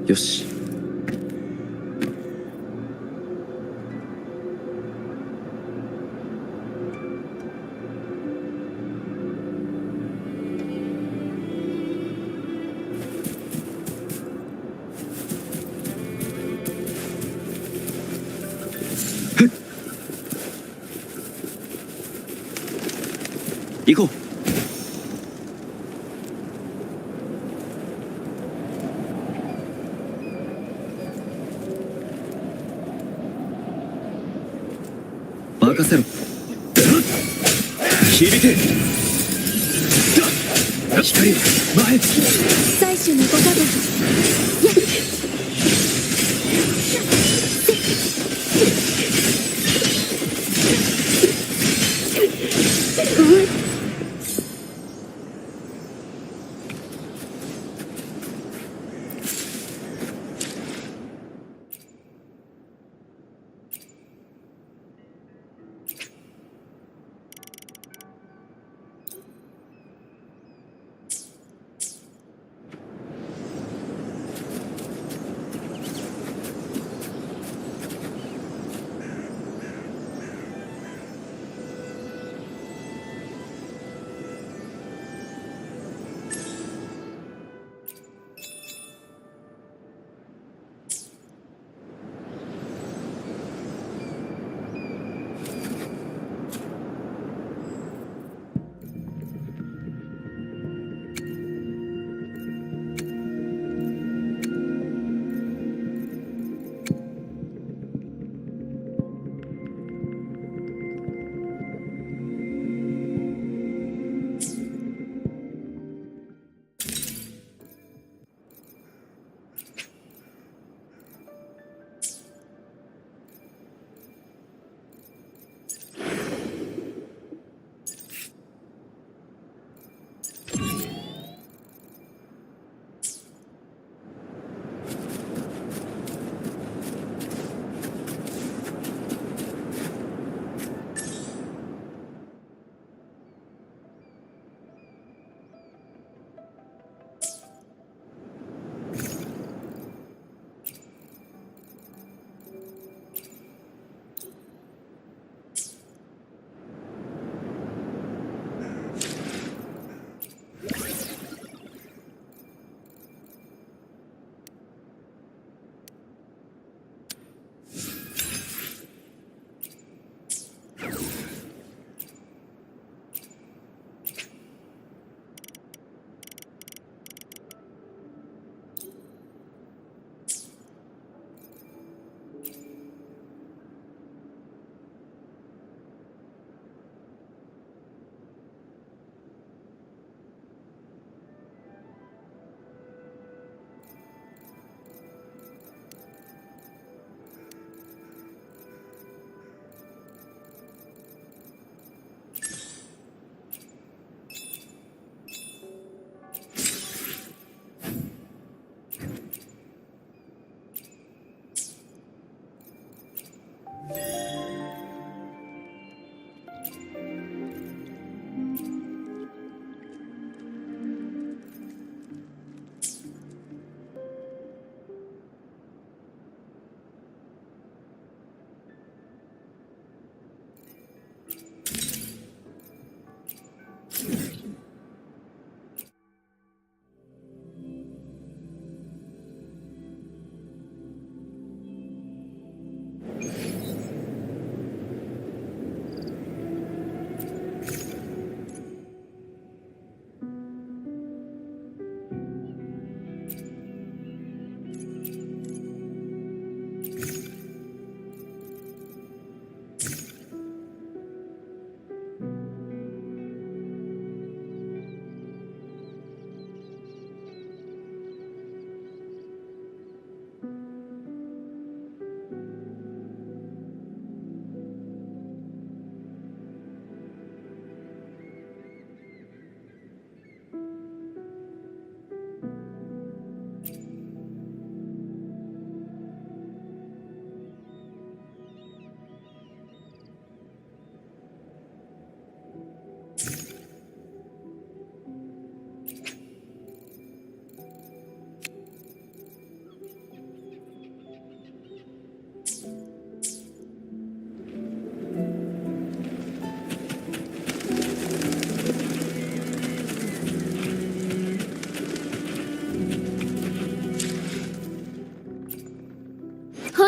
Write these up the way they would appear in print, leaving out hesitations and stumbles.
よし。行こう。任せろ。響け。光を前。最終のご加護。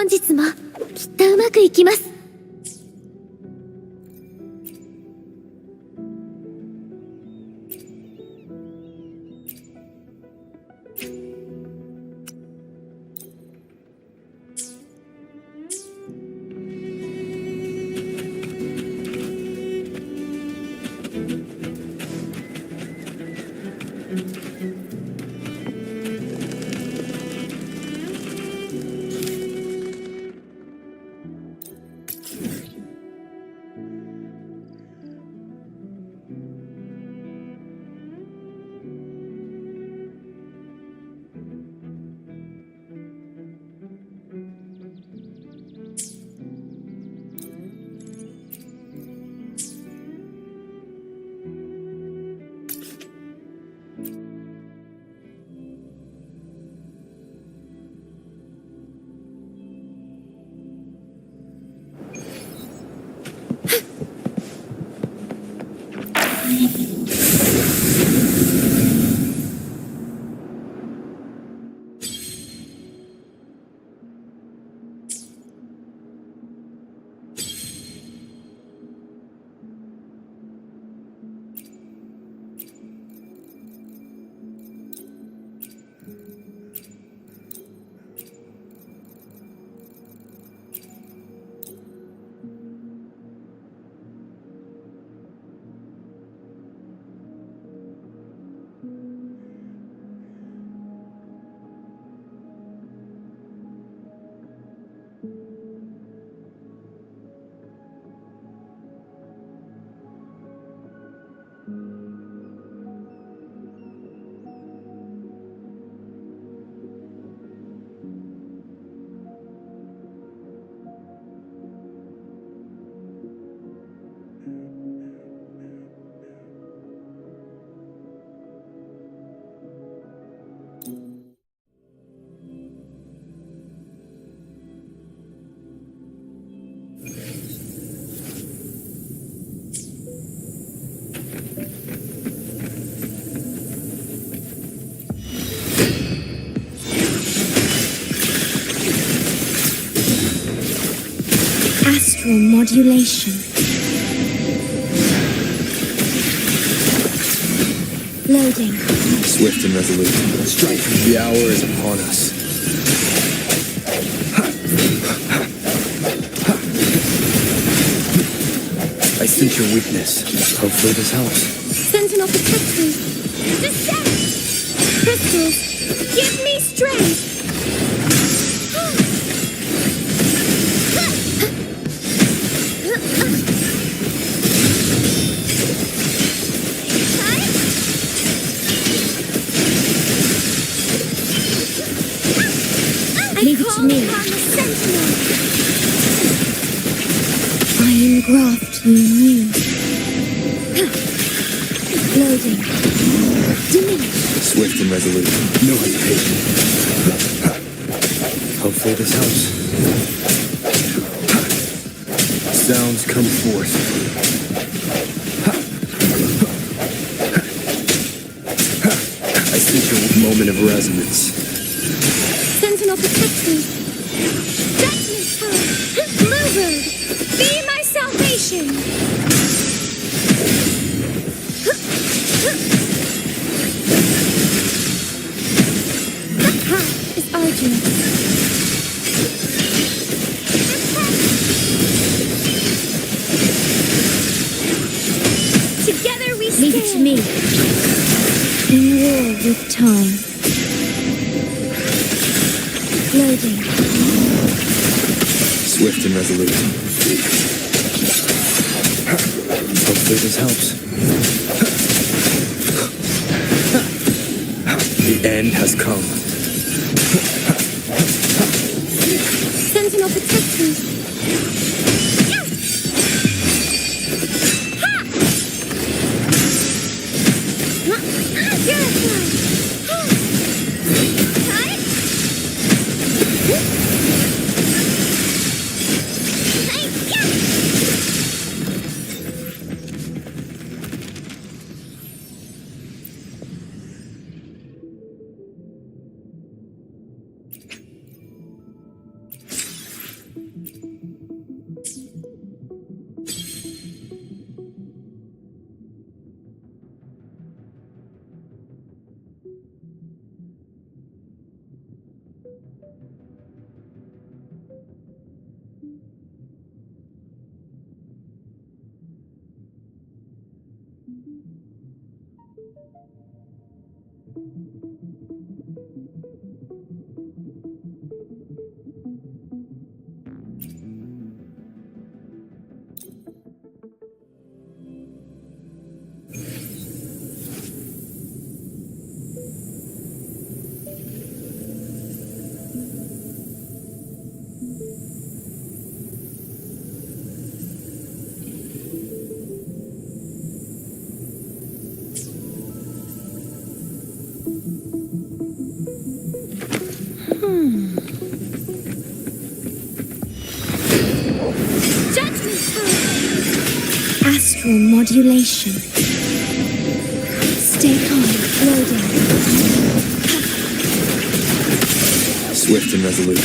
本日もきっとうまくいきます。Astral modulation. Loading. Swift and resolute. Strike. The hour is upon us. I sense your weakness. Hopefully this helps. Sentinel protectors. Descent! Crystals, give me strength! Leave it to me. I engraft you anew. Loading. Diminish. Swift and resolute. No hesitation. Hopefully this helps. Sounds come forth. I sense your moment of resonance. Sentinel protectors. Darkness power. Bluebird. Be my salvation. The path is arduous. Together we stand. Leave it to me. In war with time. Loading. Swift and resolute. Hopefully this helps. The end has come. Sentinel protectors. Astral modulation. Stay calm, loading. Swift and resolute.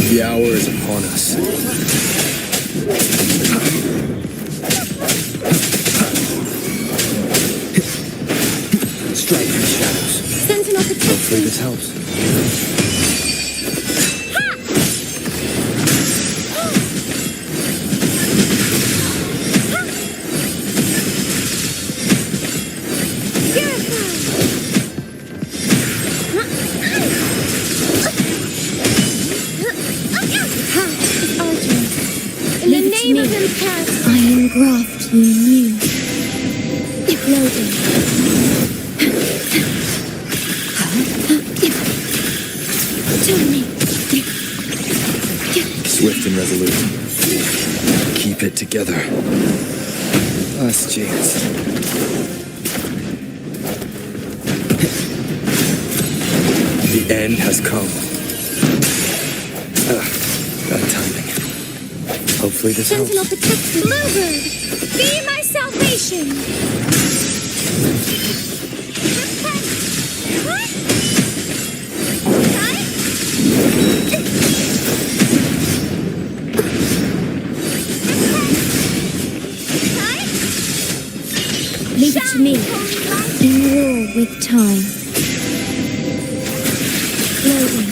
The hour is upon us. Strike in the shadows. Sentinel Hopefully protection. this helps. In the name of Impact, I engraft you new. Loading. Tony. Swift and resolute. Keep it together. Last chance. The end has come. Bad timing. Hopefully this Sentinel helps. protection. Bluebird, be my salvation. Leave it to me. In war with time. Loading.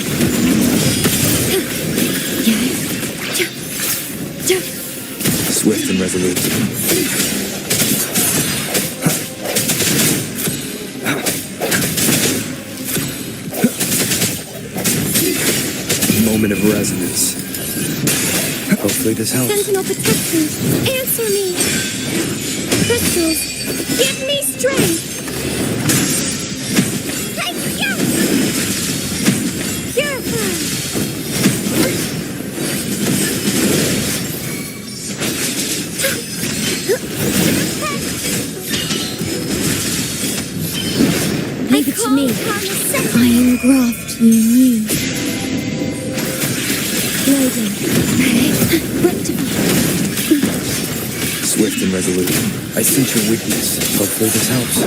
Swift and resolute. Moment of resonance. Hopefully this helps. Sentinel protection, answer me. Crystals, give me strength. Hi-ya! Purify. Leave it to me. I engraft you new. Loading. Rectify. Swift and resolute. I sense your weakness. Hopefully this helps.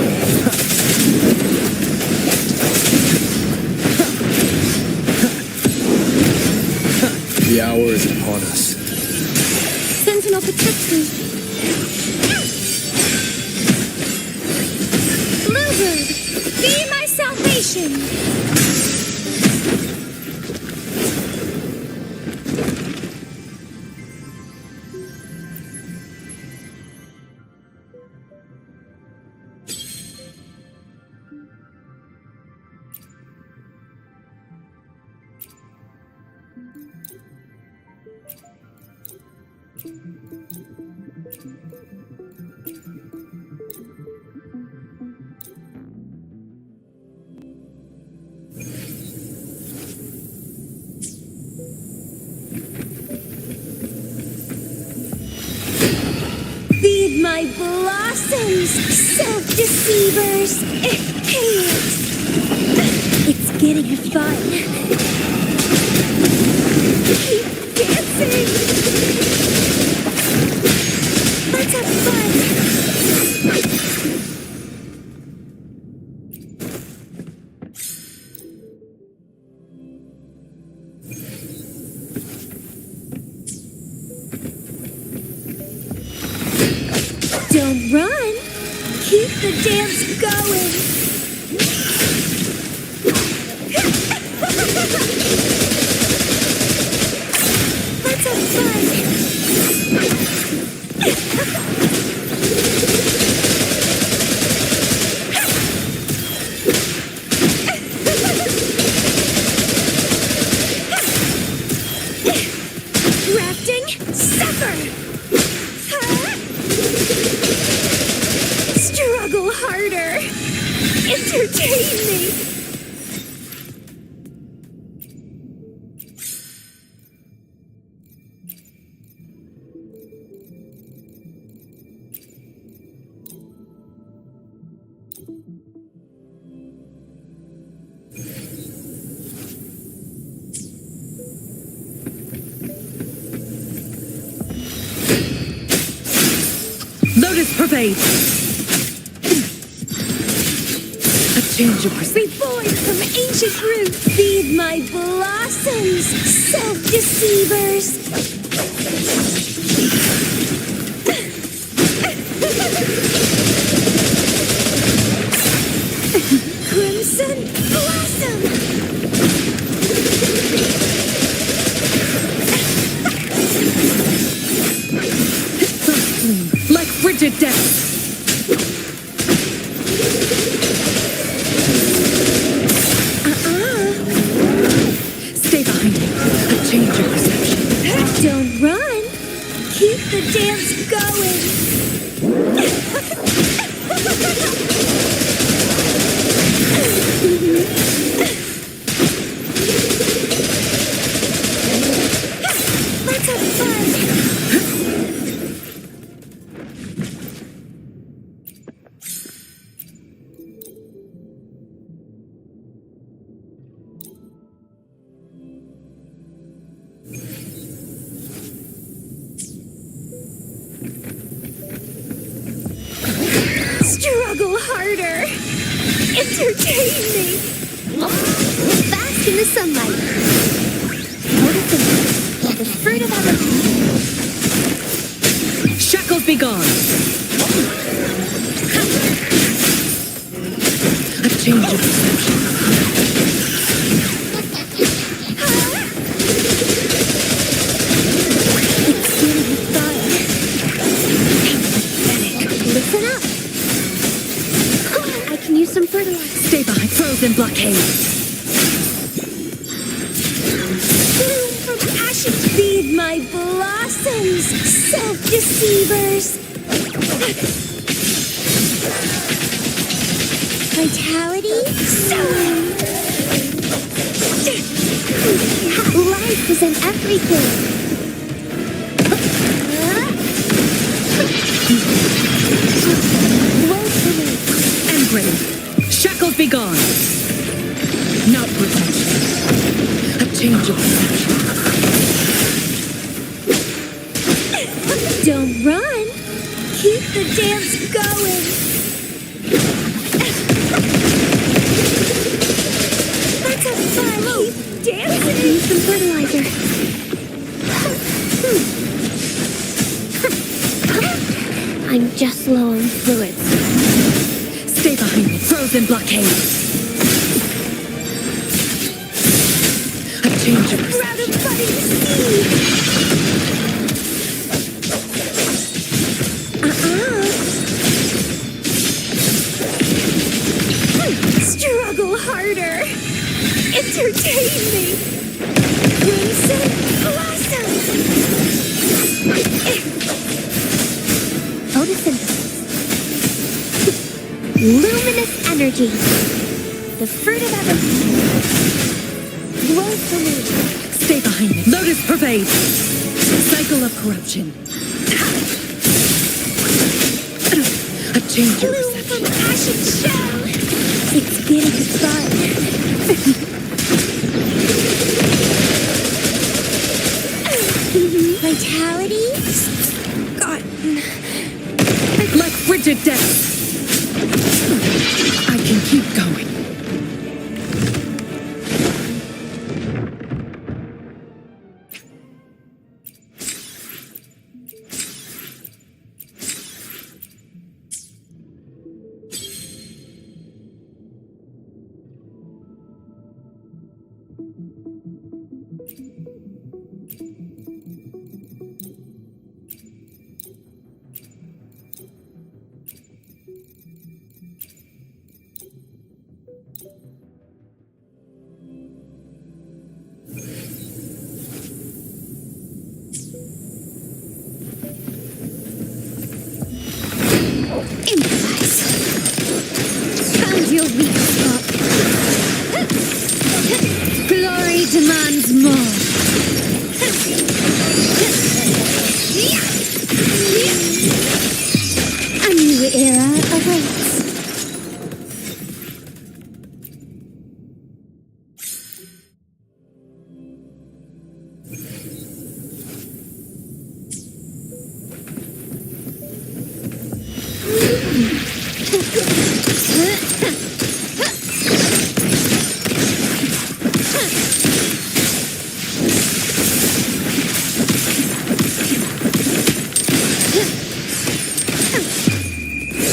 The hour is upon us. Sentinel protection. Bluebird, be my salvation. Feed my blossoms, self-deceivers. It's getting fun. Keep dancing. Let's have fun. Don't run. Keep the dance going. Let's have fun. Entertain me! Lotus pervade! A change of perspective. Reborn from ancient roots, feed my blossoms, self-deceivers! Crimson blossom! Like frigid death. Stay behind me. A change of perception. Don't run! Keep the dance going! Let's have fun! Struggle harder! Entertain me! Bask in the sunlight! Noticing the fruit of our... Shackles be gone. A change of perception. It's getting fun! Listen up! I can use some fertilizer. Stay behind. Frozen blockade. Bloom from ashes, feed my blossoms, self-deceivers. Vitality, soaring. Life is in everything. Woefully. Engrave. Shackles be gone. Not protection. A change of perception. Don't run. Keep the dance going. Let's have fun. Keep dancing. Use some fertilizer. I'm just low on fluids. Stay behind me. Frozen blockade. A change of perception. Proud of budding seed. Struggle harder. Entertain me. Crimson blossom. Photosynthesis. Luminous energy. The fruit of everything. Glow for me. Stay behind me. Lotus pervade. Cycle of corruption. A change of Bloom perception. from ashen shell. It's getting fun. Vitality? God. Like frigid death. I can keep going.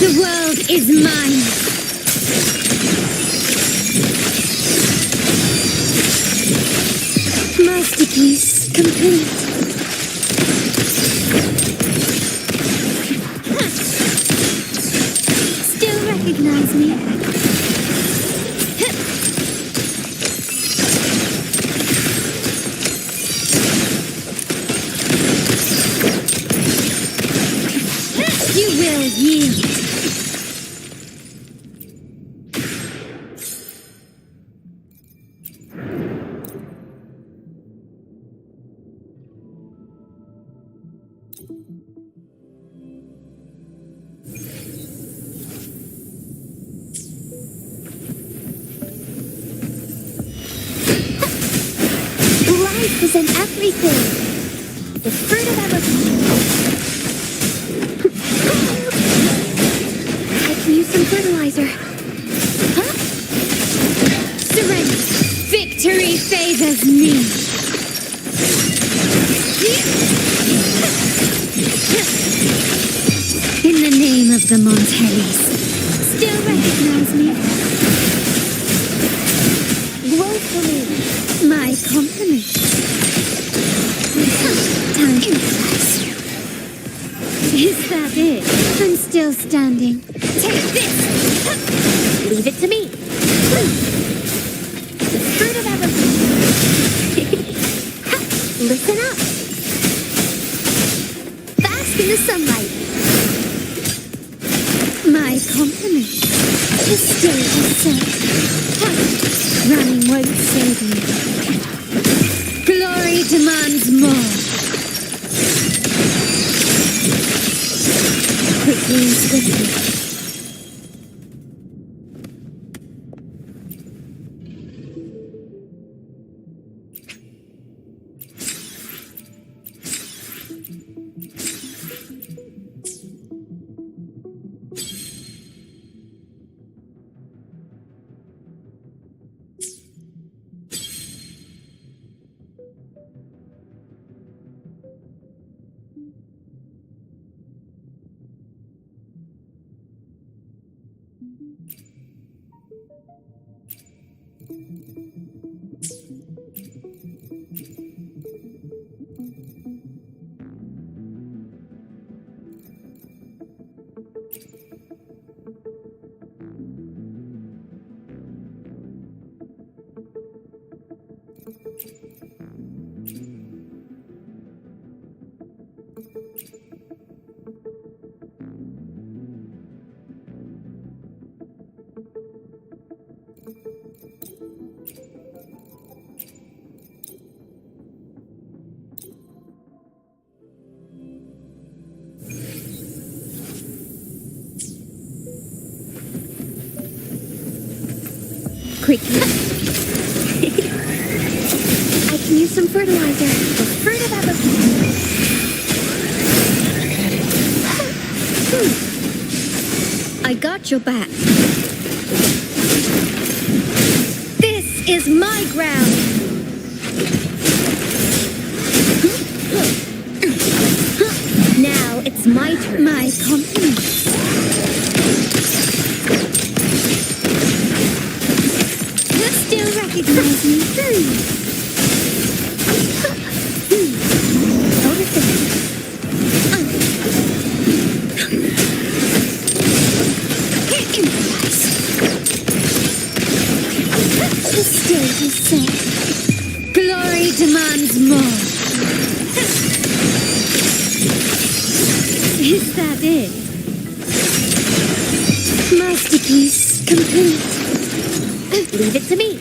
The world is mine. Masterpiece complete. Still recognize me? You will yield. Life is in everything. The fruit of everything. I can use some fertilizer. Huh? Surrender. Victory favors me. In the name of the Montellis. Still recognize me? Woefully. My compliments. Time to pass. Is that it? I'm still standing. Take this! Leave it to me. The fruit of everything. Listen up. Bask in the sunlight. My compliments. The stage is set. Running won't save you. Glory demands more. Quickly and swiftly. Quickly. I can use some fertilizer. The fruit of everything. I got your back. This is my ground. Now it's my turn. My compliments. Still recognize me. The stage is set. Glory demands more. Is that it? Masterpiece complete. Leave it to me.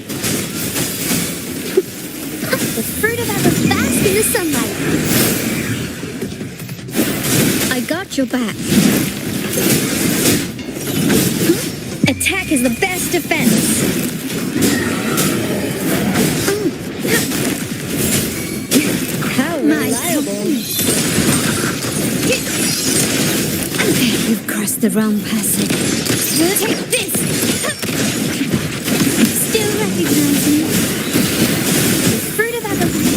The fruit of ever bask in the sunlight. I got your back. Attack is the best defense. How reliable. You've crossed the wrong passage. Take this. Still recognize me? The fruit of everything.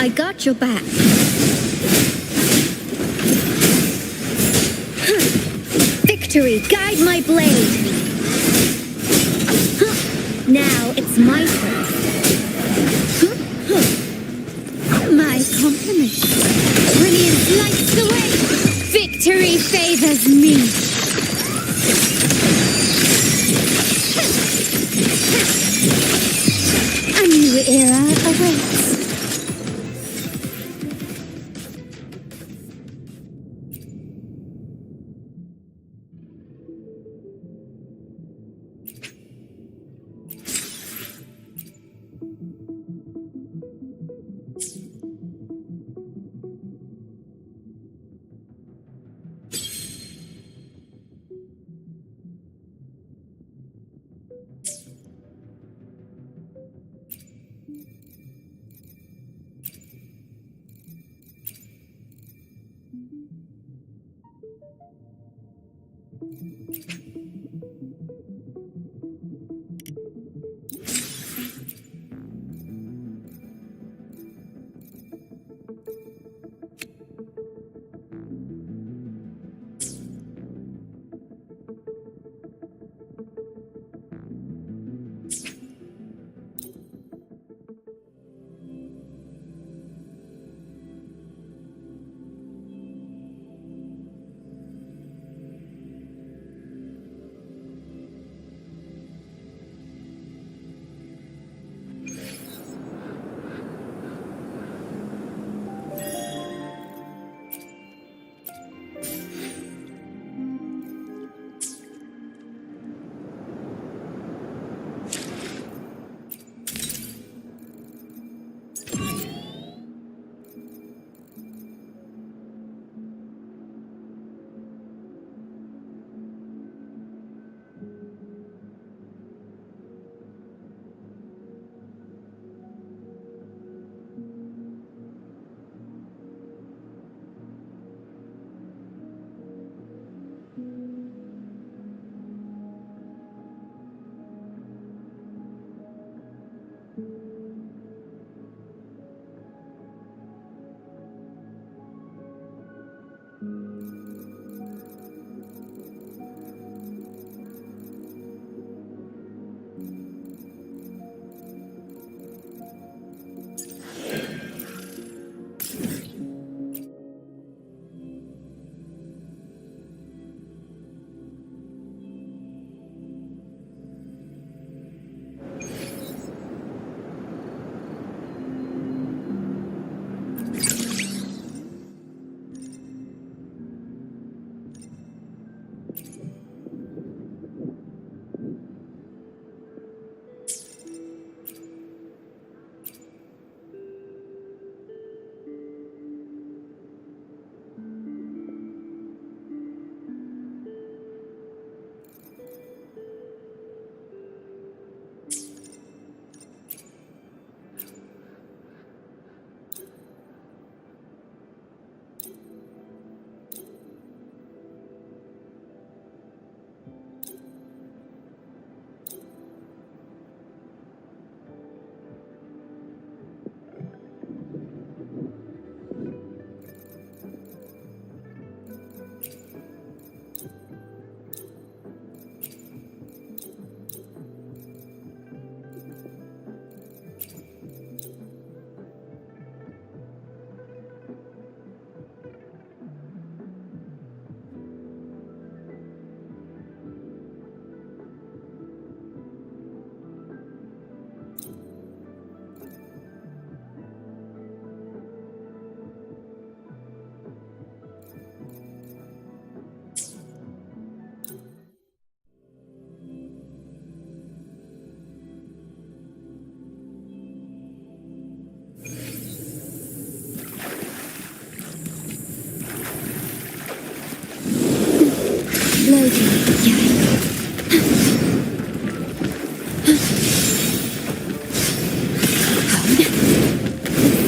I got your back. Victory, guide my blade. Now it's my turn. My compliments. Brilliance lights the way. Victory favors me. A new era awaits.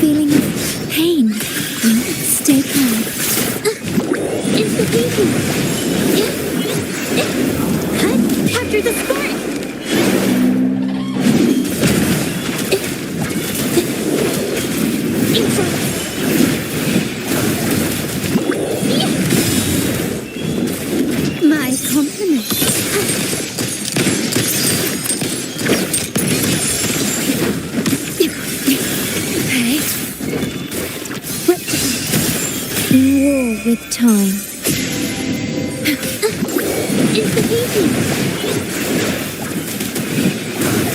Feeling of pain. Stay calm. It's the thinking. After the spark. Info with time. It's the painting.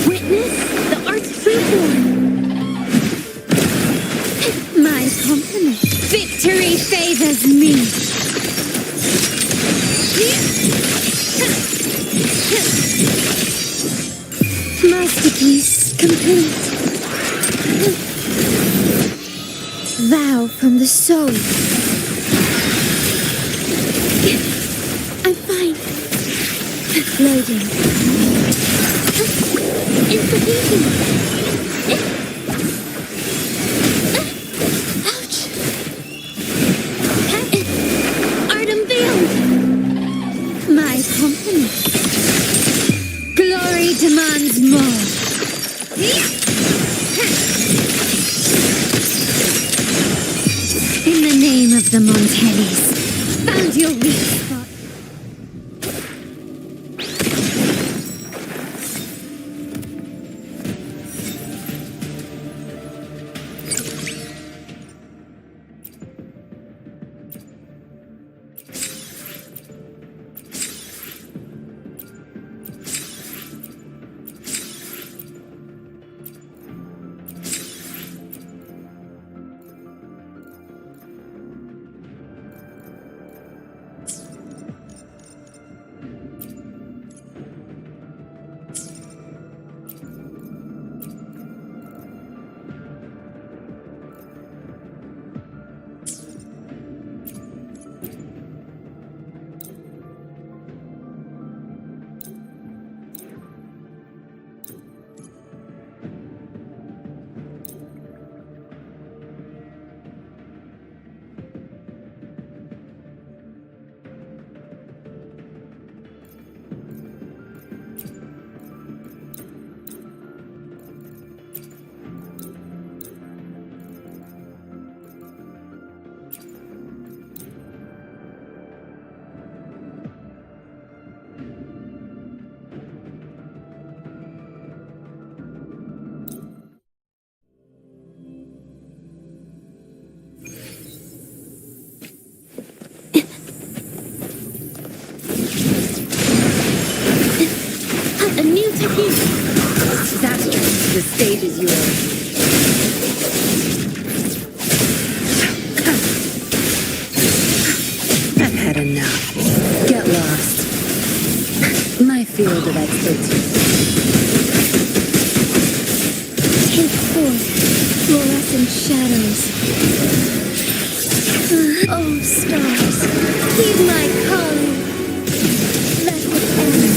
Witness the art's true form. My compliment. Victory favors me. Masterpiece complete. Vow from the soul. I'm fine. Loading. It's the painting. Ouch. Art unveiled. My compliment. Glory demands more. In the name of the Montellis, found your weak spot. A new technique. Disaster. The stage is yours. I've had enough. Get lost. My field of expertise. Take forth fluorescent shadows. Oh, stars, heed my calling. Let it end.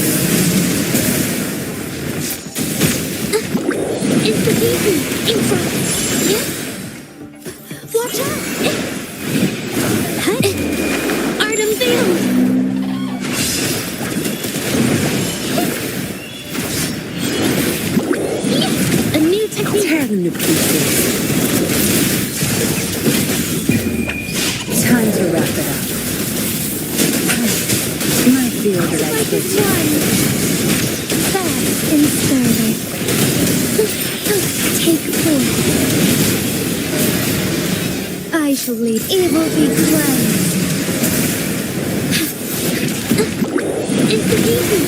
It's the easy. Inside. Yeah. Watch out. Art unveiled. A new technique. Tear them to pieces. Time to wrap it up. My field of Like it's expertise. one. Fast and sturdy. Take forth. I shall lead evil be cleansed. It's the easy.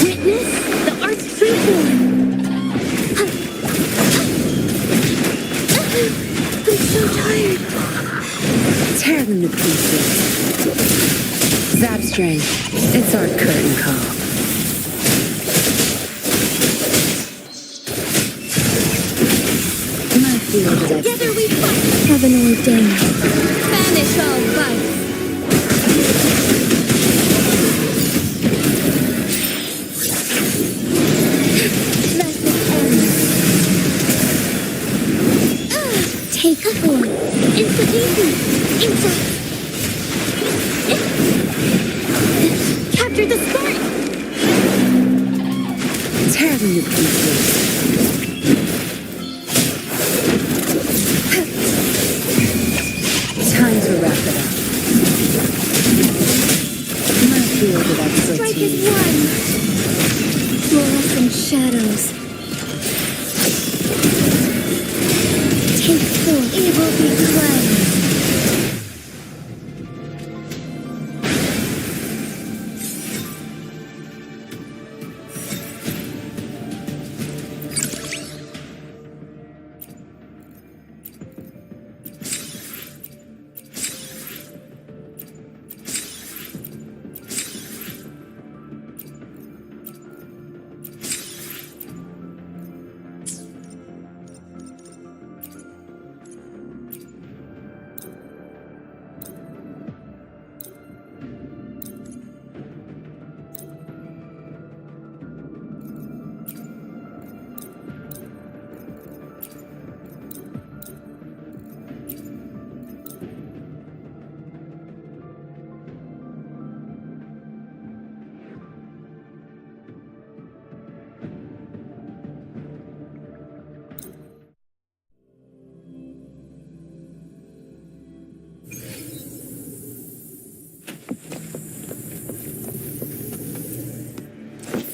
Witness the art's true form. I'm so tired. Tear them to pieces. Zap string. It's our curtain call. My field of expertise. Together we fight. Heaven ordained. Banish all vice. Let it end. Take form. Institution. Inside. Capture the spark. Tear them to pieces. Time to wrap it up. My field of Strike expertise. as one. Fluorescent shadows. before evil be cleansed.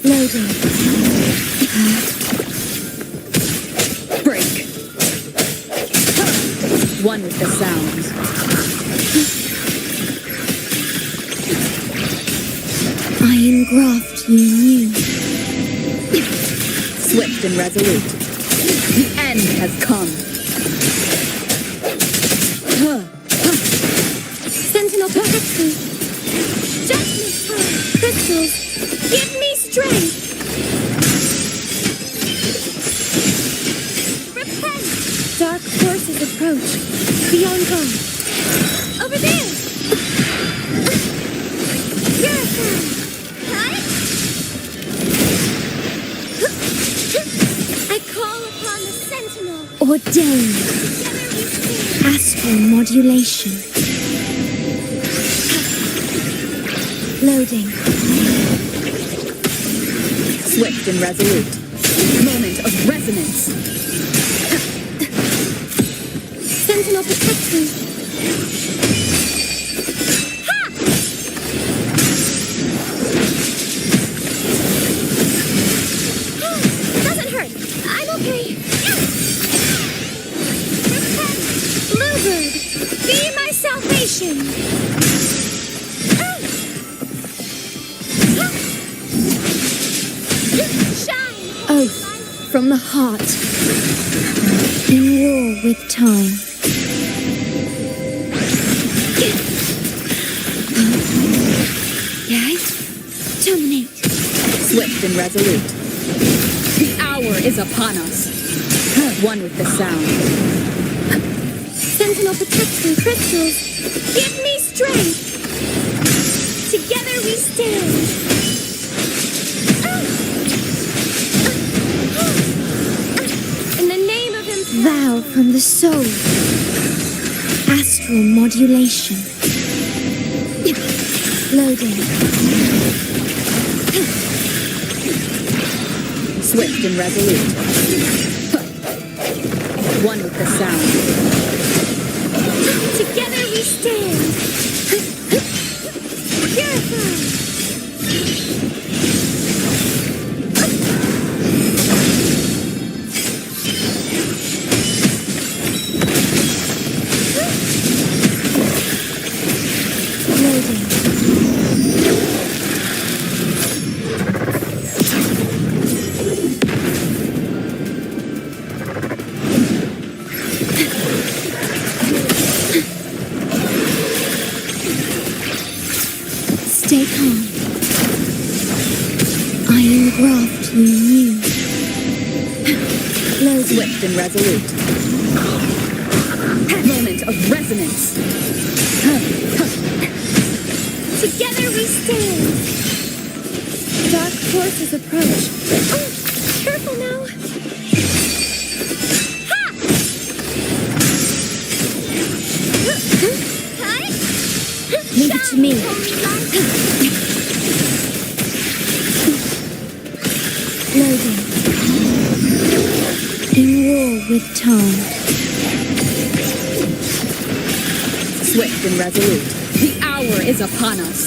Loading. Break. One with the sounds. I engraft you new. Swift and resolute. The end has come. Sentinel protects me. Judgment time. Crystals. Give me strength. Repent. Dark forces approach. Be on guard. Over there. Purify. I call upon the Sentinel. Ordain. Together we stand. Astral modulation. Loading. Swift and resolute. Moment of resonance. Sentinel protects me. Ha! Doesn't hurt. I'm okay. Repent. Bluebird, be my salvation. Oath from the heart. In war with time. Yes? Terminate. Swift and resolute. The hour is upon us. One with the sound. Sentinel protection crystals. Give me strength. Together we stand. In the name of him. Vow from the soul. Astral modulation. Loading. Swift and resolute. One with the sound. Together we stand. Purify. Loading. Stay calm. I engraft you new. Loading. Swift and resolute. Moment of resonance. Together we stand. Dark forces approach. Oh, careful now. Ha! Leave it to me. Loading. In war with time. Swift and resolute. The hour is upon us.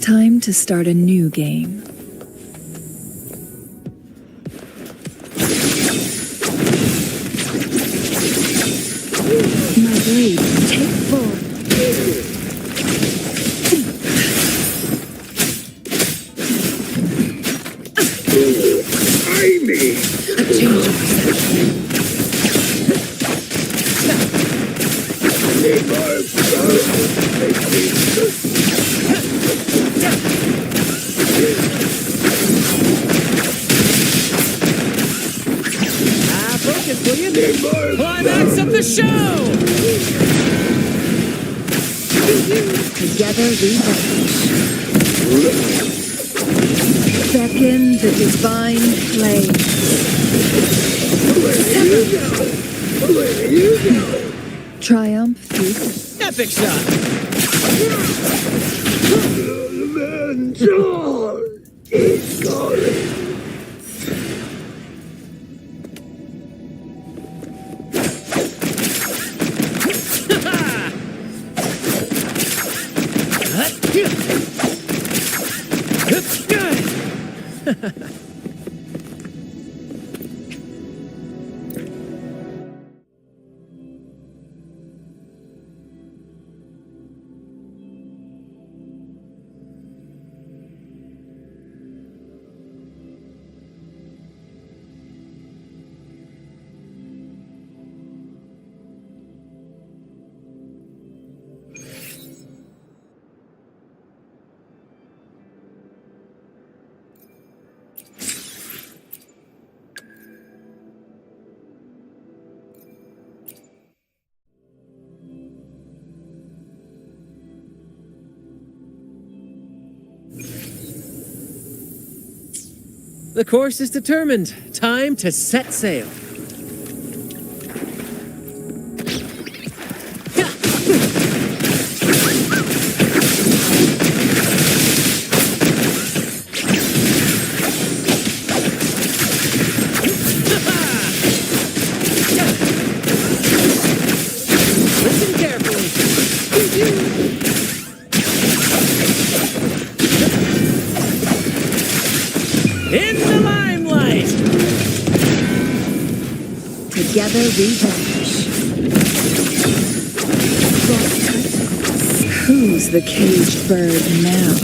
Time to start a new game. My blade, take full. A change of perception. Focus, will you? Climax of the show! Together we vanish. Beckon the divine flame. Triumph through. Epic shot! The course is determined. Time to set sail. Listen carefully. In the limelight! Together we vanish. Who's the caged bird now?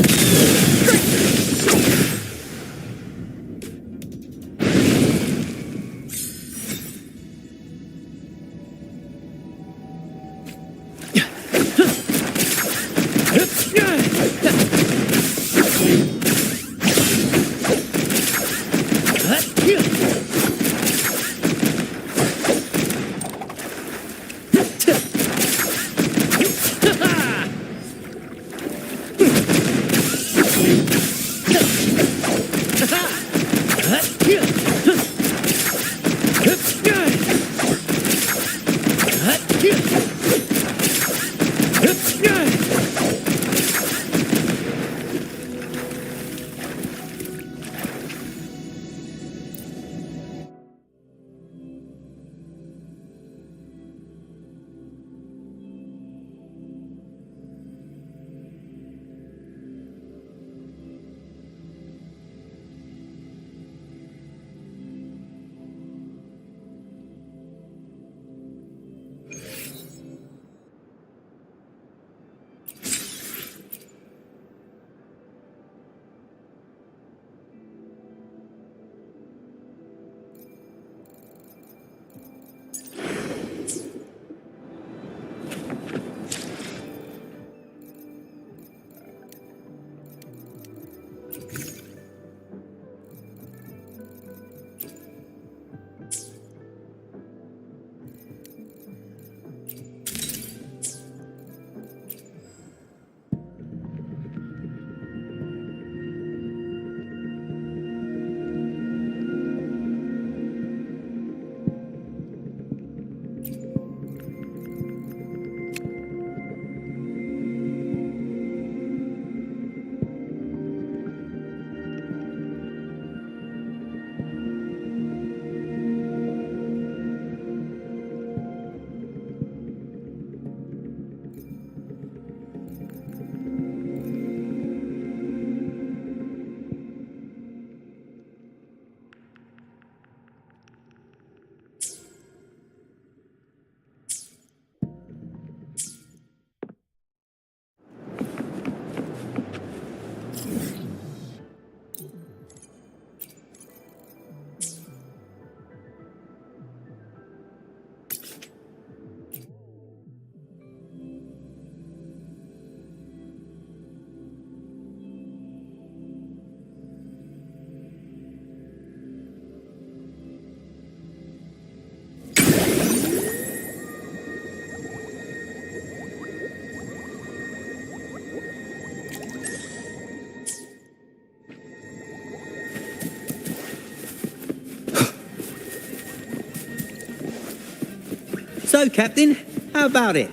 So, Captain, how about it?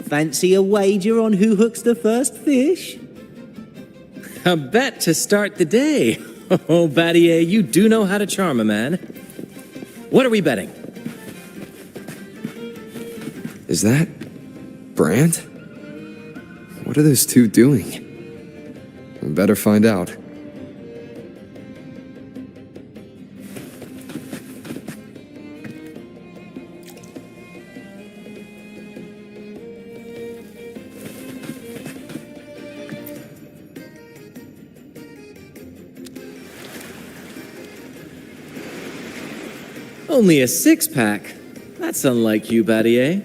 Fancy a wager on who hooks the first fish? A bet to start the day. Oh, Battier, you do know how to charm a man. What are we betting? Is that Brant? What are those two doing? We better find out. Only a six-pack. That's unlike you, Battier.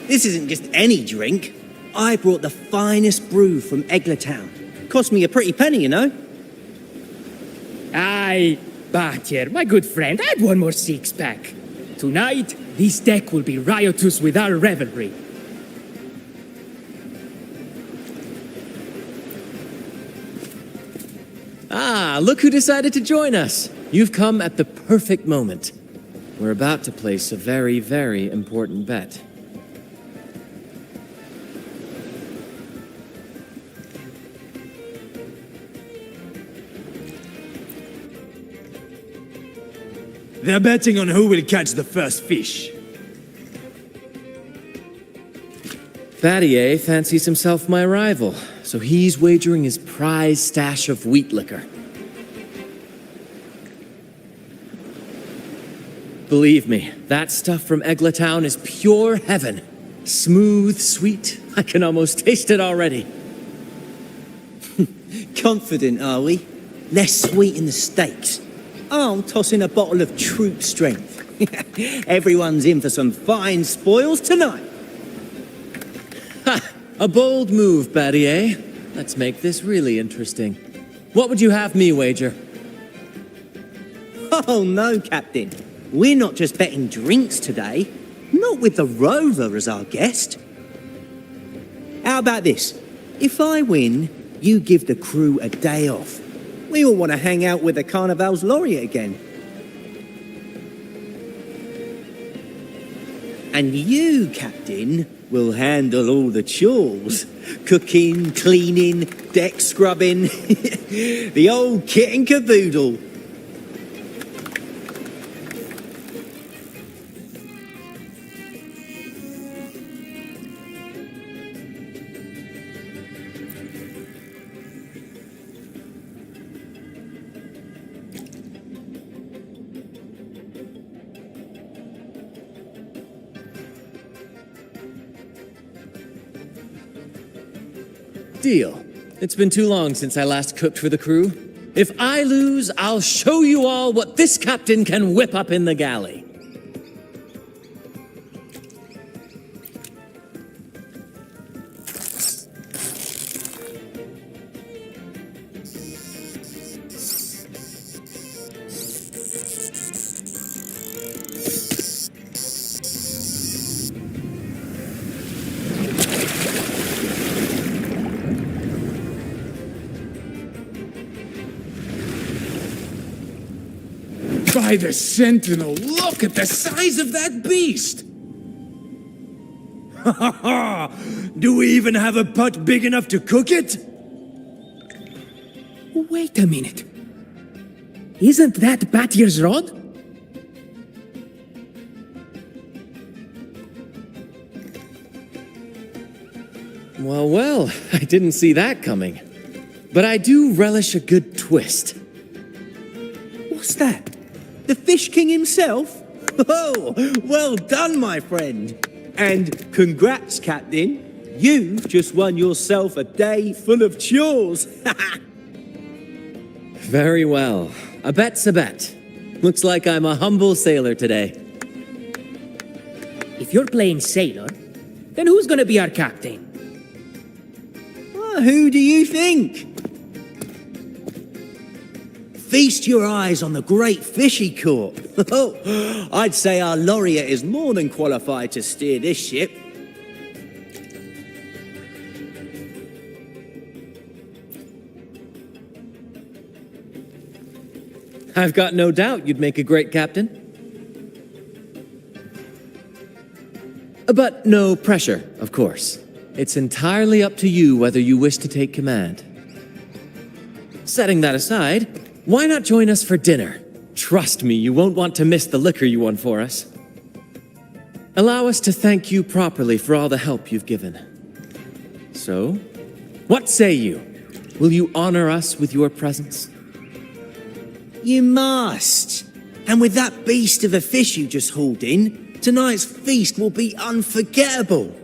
This isn't just any drink. I brought the finest brew from Egglertown. Cost me a pretty penny, you know. Aye, Battier, my good friend, add one more six-pack. Tonight, this deck will be riotous with our revelry. Ah, look who decided to join us. You've come at the perfect moment. We're about to place a very, very important bet. They're betting on who will catch the first fish. Battier fancies himself my rival, so he's wagering his prize stash of wheat liquor. Believe me, that stuff from Egglertown is pure heaven. Smooth, sweet. I can almost taste it already. Confident, are we? Less sweet in the steaks. I'll toss in a bottle of troop strength. Everyone's in for some fine spoils tonight. Ha! A bold move, Battier. Let's make this really interesting. What would you have me wager? Oh no, Captain. We're not just betting drinks today. Not with the Rover as our guest. How about this? If I win, you give the crew a day off. We all want to hang out with the Carnival's laureate again. And you, Captain, will handle all the chores. Cooking, cleaning, deck scrubbing. The old kit and caboodle. Deal. It's been too long since I last cooked for the crew. If I lose, I'll show you all what this captain can whip up in the galley. By the Sentinel, look at the size of that beast! Ha ha ha! Do we even have a pot big enough to cook it? Wait a minute. Isn't that Batier's rod? Well, well, I didn't see that coming. But I do relish a good twist. What's that? The Fish King himself? Oh, well done, my friend. And congrats, Captain. You just won yourself a day full of chores. Very well. A bet's a bet. Looks like I'm a humble sailor today. If you're playing sailor, then who's gonna be our captain? Well, who do you think? Feast your eyes on the great fish he caught. Oh, I'd say our laureate is more than qualified to steer this ship. I've got no doubt you'd make a great captain. But no pressure, of course. It's entirely up to you whether you wish to take command. Setting that aside, why not join us for dinner? Trust me, you won't want to miss the liquor you won for us. Allow us to thank you properly for all the help you've given. So, what say you? Will you honor us with your presence? You must. And with that beast of a fish you just hauled in, tonight's feast will be unforgettable.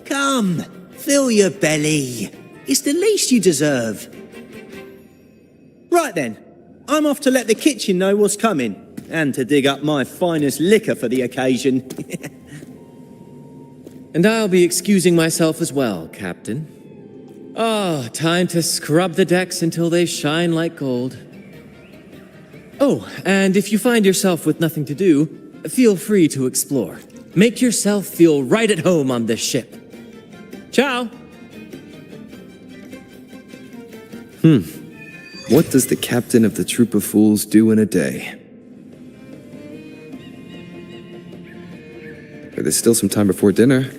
Come, fill your belly. It's the least you deserve. Right then. I'm off to let the kitchen know what's coming, and to dig up my finest liquor for the occasion. And I'll be excusing myself as well, Captain. Oh, time to scrub the decks until they shine like gold. Oh, and if you find yourself with nothing to do, feel free to explore. Make yourself feel right at home on this ship. Ciao! What does the captain of the troop of fools do in a day? There's still some time before dinner.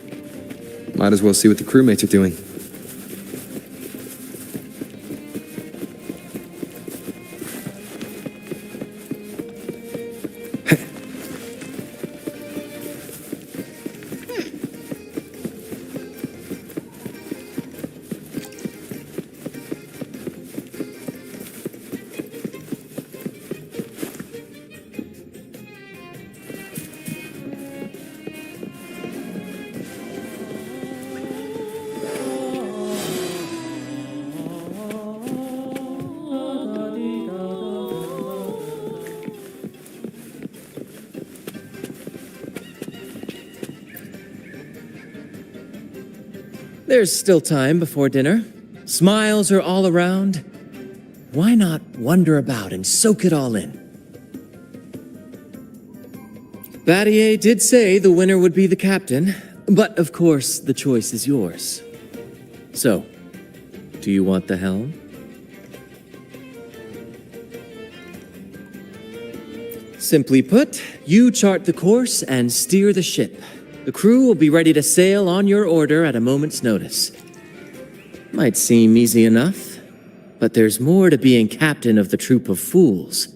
Might as well see what the crewmates are doing. There's still time before dinner. Smiles are all around. Why not wander about and soak it all in? Battier did say the winner would be the captain, but of course the choice is yours. So, do you want the helm? Simply put, you chart the course and steer the ship. The crew will be ready to sail on your order at a moment's notice. Might seem easy enough, but there's more to being captain of the troop of fools.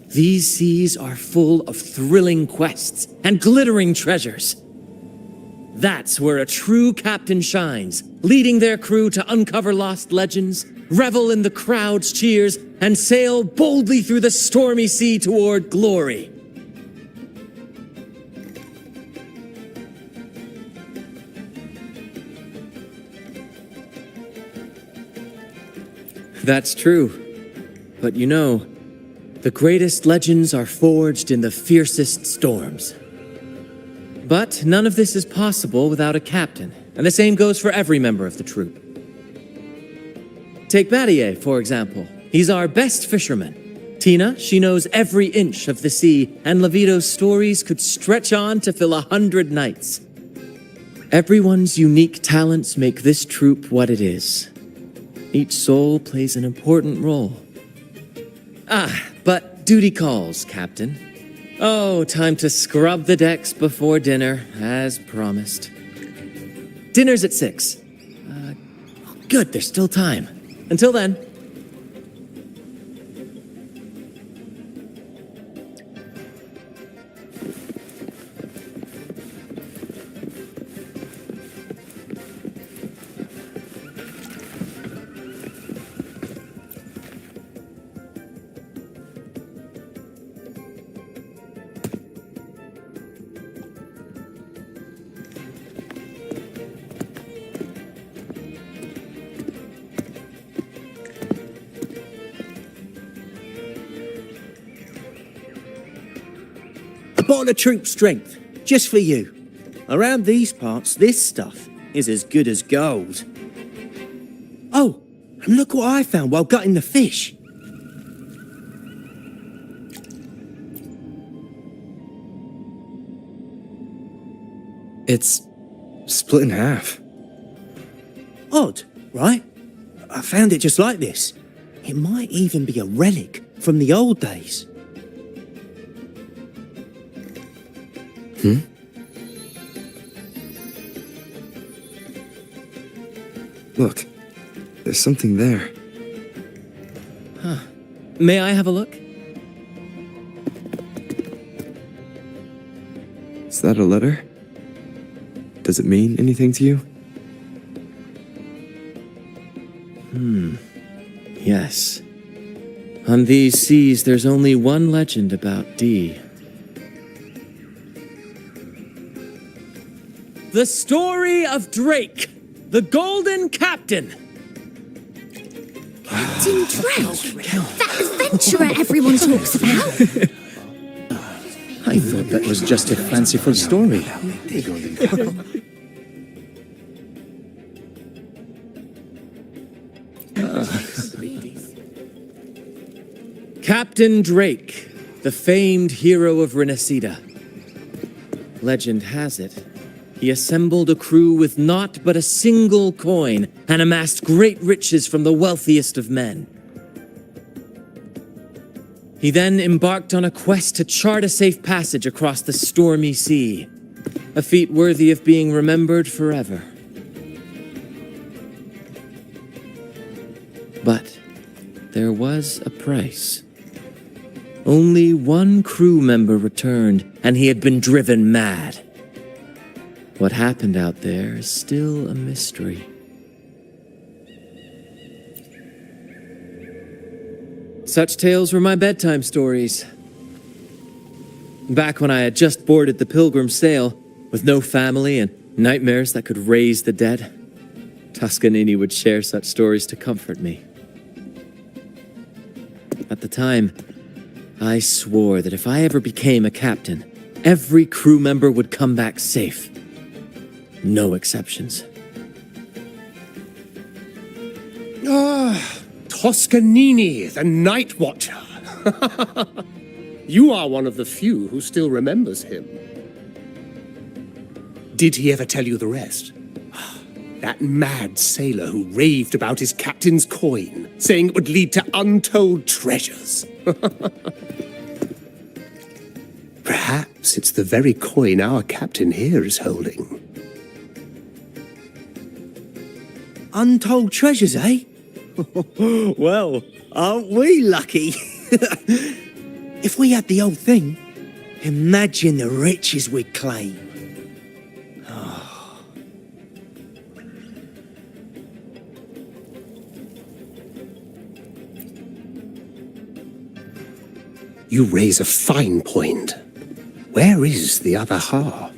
These seas are full of thrilling quests and glittering treasures. That's where a true captain shines, leading their crew to uncover lost legends, revel in the crowd's cheers, and sail boldly through the stormy sea toward glory. That's true. But you know, the greatest legends are forged in the fiercest storms. But none of this is possible without a captain, and the same goes for every member of the troop. Take Battier, for example. He's our best fisherman. Tina, she knows every inch of the sea, and Levito's stories could stretch on to fill 100 nights. Everyone's unique talents make this troop what it is. Each soul plays an important role. But duty calls, Captain. Oh, time to scrub the decks before dinner, as promised. Dinner's at 6. Good, there's still time. Until then. A bottle of troop strength, just for you. Around these parts, this stuff is as good as gold. Oh, and look what I found while gutting the fish. It's split in half. Odd, right? I found it just like this. It might even be a relic from the old days. Look, there's something there. May I have a look? Is that a letter? Does it mean anything to you? Yes. On these seas, there's only one legend about Dee. The story of Drake, the Golden Captain. Captain Drake? That adventurer everyone talks about? I thought that was just a fanciful story. Captain Drake, the famed hero of Renacida. Legend has it, he assembled a crew with naught but a single coin and amassed great riches from the wealthiest of men. He then embarked on a quest to chart a safe passage across the stormy sea, a feat worthy of being remembered forever. But there was a price. Only one crew member returned, and he had been driven mad. What happened out there is still a mystery. Such tales were my bedtime stories. Back when I had just boarded the Pilgrim sail, with no family and nightmares that could raise the dead, Toscanini would share such stories to comfort me. At the time, I swore that if I ever became a captain, every crew member would come back safe. No exceptions. Toscanini, the Night Watcher. You are one of the few who still remembers him. Did he ever tell you the rest? That mad sailor who raved about his captain's coin, saying it would lead to untold treasures. Perhaps Perhaps it's the very coin our captain here is holding. Untold treasures, eh? Well, aren't we lucky? If we had the whole thing, imagine the riches we'd claim. You raise a fine point. Where is the other half?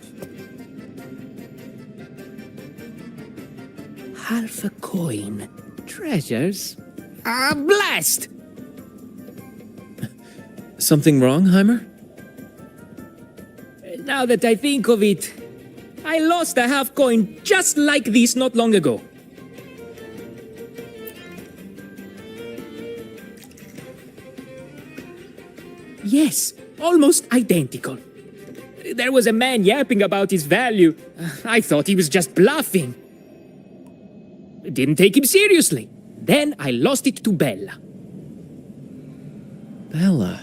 Half a coin. Treasures? Ah, blast! Something wrong, Heimer? Now that I think of it, I lost a half coin just like this not long ago. Yes, almost identical. There was a man yapping about his value. I thought he was just bluffing. Didn't take him seriously. Then I lost it to Bella. Bella.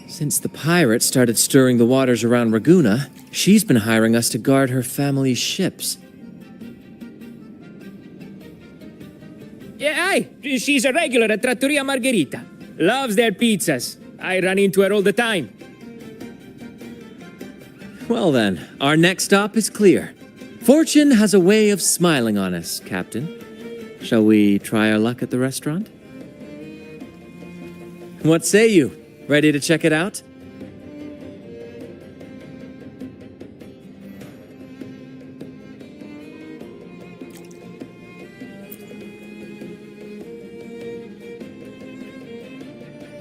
Since the pirates started stirring the waters around Raguna, she's been hiring us to guard her family's ships. Yeah, aye. She's a regular at Trattoria Margherita. Loves their pizzas. I run into her all the time. Well then, our next stop is clear. Fortune has a way of smiling on us, Captain. Shall we try our luck at the restaurant? What say you? Ready to check it out?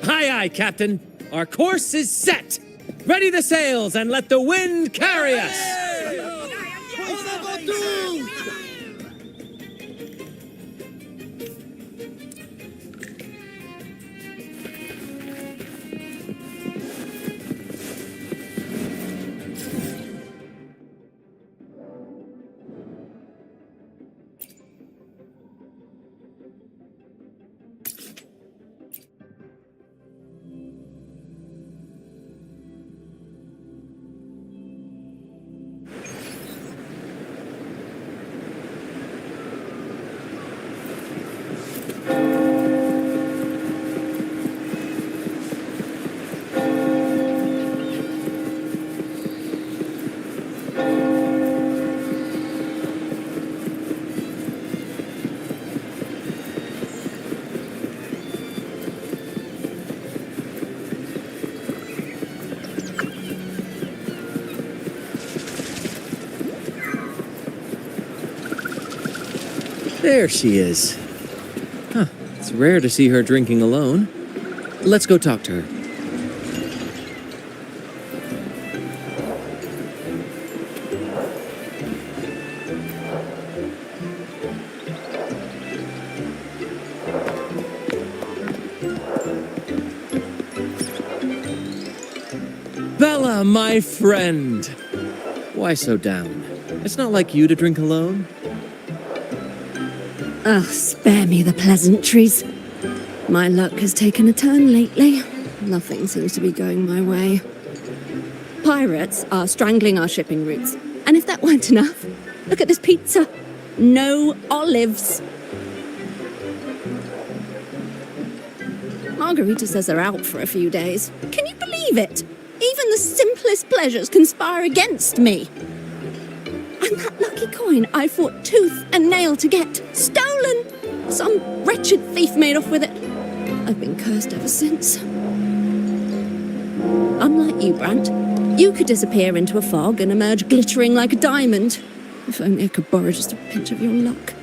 Aye, aye, Captain. Our course is set. Ready the sails and let the wind carry us. There she is. Huh, it's rare to see her drinking alone. Let's go talk to her. Bella, my friend! Why so down? It's not like you to drink alone. Oh, spare me the pleasantries. My luck has taken a turn lately. Nothing seems to be going my way. Pirates are strangling our shipping routes. And if that weren't enough, look at this pizza. No olives. Margarita says they're out for a few days. Can you believe it? Even the simplest pleasures conspire against me. And that lucky coin I fought tooth and nail to get, stolen! Some wretched thief made off with it. I've been cursed ever since. Unlike you, Brant, you could disappear into a fog and emerge glittering like a diamond. If only I could borrow just a pinch of your luck.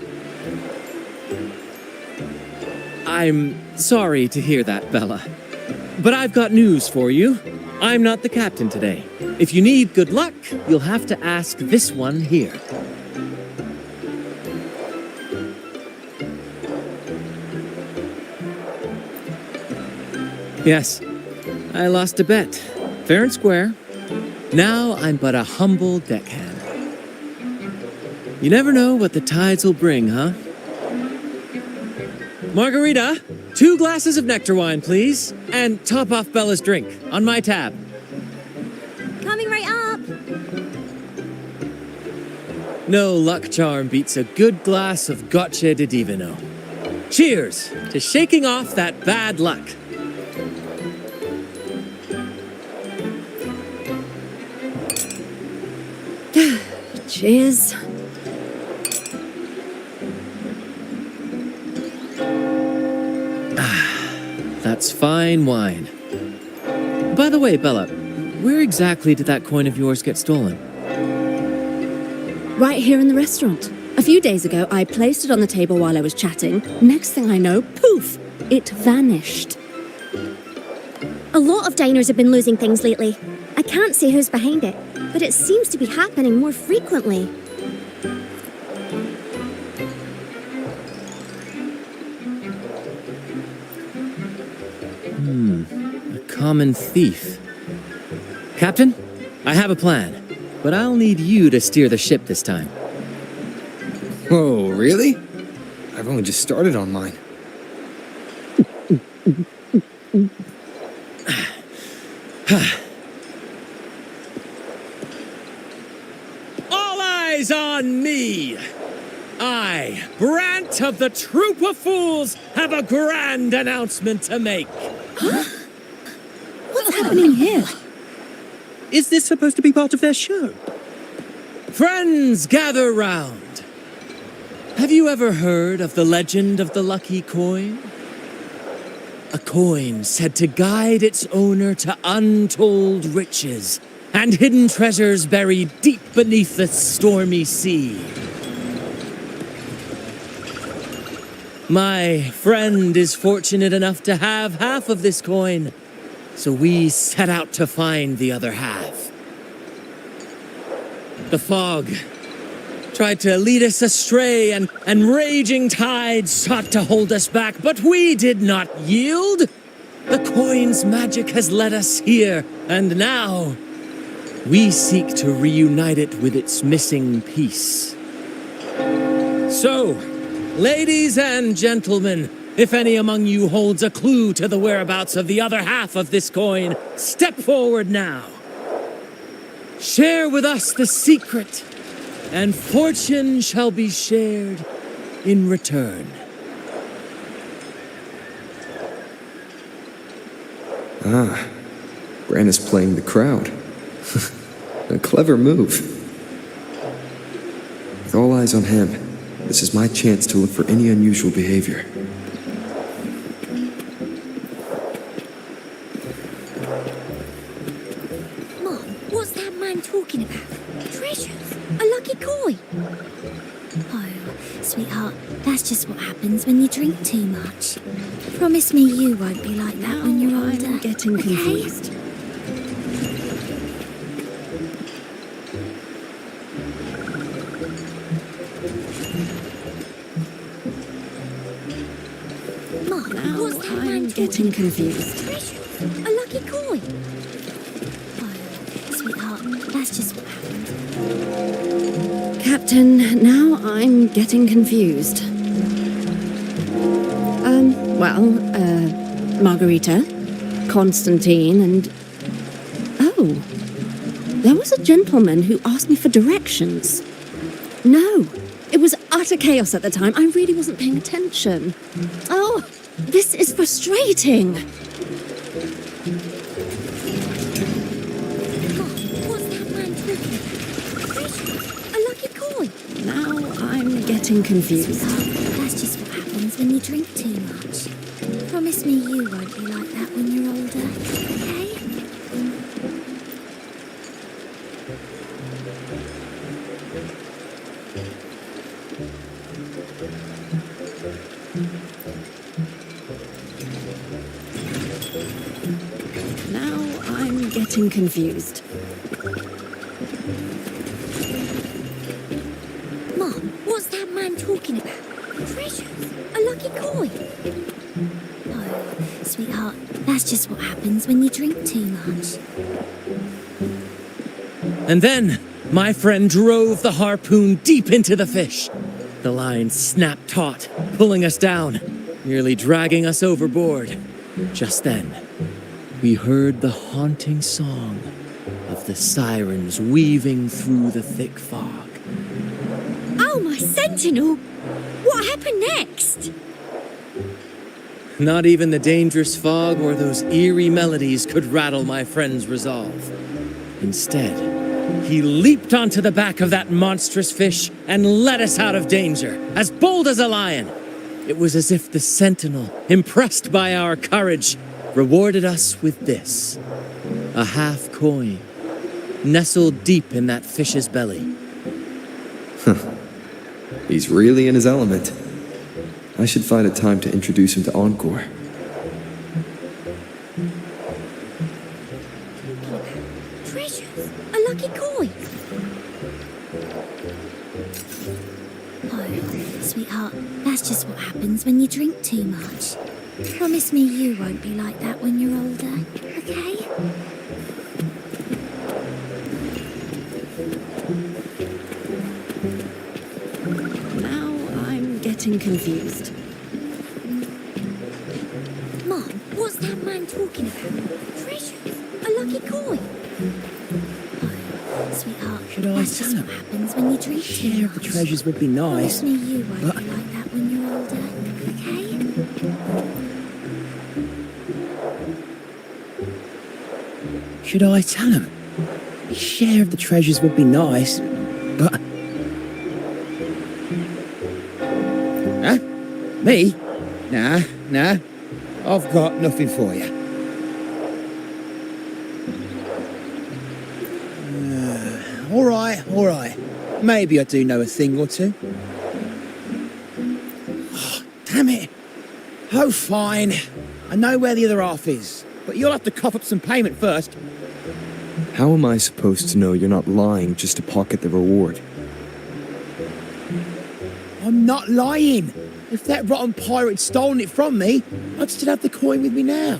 I'm sorry to hear that, Bella. But I've got news for you. I'm not the captain today. If you need good luck, you'll have to ask this one here. Yes, I lost a bet. Fair and square. Now I'm but a humble deckhand. You never know what the tides will bring, huh? Margarita, 2 glasses of nectar wine, please. And top off Bella's drink, on my tab. Coming right No luck charm beats a good glass of gotcha di divino. Cheers to shaking off that bad luck. Cheers. That's fine wine. By the way, Bella, where exactly did that coin of yours get stolen? Right here in the restaurant. A few days ago, I placed it on the table while I was chatting. Next thing I know, poof, it vanished. A lot of diners have been losing things lately. I can't say who's behind it, but it seems to be happening more frequently. A common thief. Captain, I have a plan, but I'll need you to steer the ship this time. Whoa, really? I've only just started on mine. All eyes on me! I, Brant of the Troop of Fools, have a grand announcement to make. What's happening here? Is this supposed to be part of their show? Friends, gather round. Have you ever heard of the legend of the lucky coin? A coin said to guide its owner to untold riches and hidden treasures buried deep beneath the stormy sea. My friend is fortunate enough to have half of this coin, so we set out to find the other half. The fog tried to lead us astray, and raging tides sought to hold us back, but we did not yield. The coin's magic has led us here, and now we seek to reunite it with its missing piece. So, ladies and gentlemen, if any among you holds a clue to the whereabouts of the other half of this coin, step forward now. Share with us the secret, and fortune shall be shared in return. Brant is playing the crowd. A clever move. With all eyes on him, this is my chance to look for any unusual behavior. Mom, what's that man talking about? Treasures? A lucky coin? Oh, sweetheart, that's just what happens when you drink too much. Promise me you won't be like that when you're older. I'm getting confused. Mom, Now what's that man I'm talking getting about? confused. Treasures? A lucky coin? Oh, sweetheart, that's just what happens. Captain, now I'm getting confused. Margarita, Constantine, and... Oh, there was a gentleman who asked me for directions. No, it was utter chaos at the time. I really wasn't paying attention. Oh, this is frustrating. Mom, what's that man talking about? Treasures? A lucky coin? Now I'm getting confused. Sweetheart, that's just what happens when you drink too much. Promise me you won't be like that when you're older, okay? Now I'm getting confused. Mom, what's that man talking about? Treasures? A lucky coin? Oh, sweetheart, that's just what happens when you drink too much. And then, my friend drove the harpoon deep into the fish. The line snapped taut, pulling us down, nearly dragging us overboard. Just then, we heard the haunting song of of the sirens weaving through the thick fog. Oh, my sentinel! What happened next? Not even the dangerous fog or those eerie melodies could rattle my friend's resolve. Instead, he leaped onto the back of that monstrous fish and led us out of danger, as bold as a lion. It was as if the sentinel, impressed by our courage, rewarded us with this: a half coin, nestled deep in that fish's belly. He's really in his element. I should find a time to introduce him to Encore. Treasures? A lucky coin? Oh, sweetheart, that's just what happens when you drink too much. Promise me you won't be like that when you're older, okay? Now I'm getting confused. Mom, what's that man talking about? Treasures? A lucky coin? Oh, sweetheart, Should I that's tell just him? what happens when you drink too Share of the much. treasures would be nice. Promise me you won't be like that when you're older, okay? Should I tell him? His share of the treasures would be nice, but... Huh? Me? Nah. I've got nothing for you. All right. Maybe I do know a thing or two. Oh, damn it. Oh, fine. I know where the other half is, but you'll have to cough up some payment first. How am I supposed to know you're not lying just to pocket the reward? I'm not lying. If that rotten pirate had stolen it from me, I'd still have the coin with me now.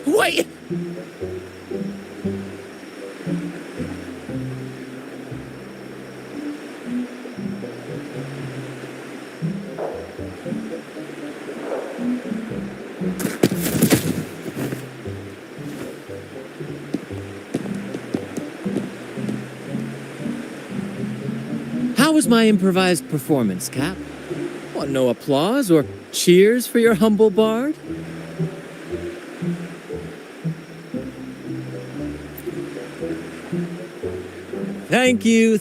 Wait! How was my improvised performance, Cap? What, no applause or cheers for your humble bard? Thank you.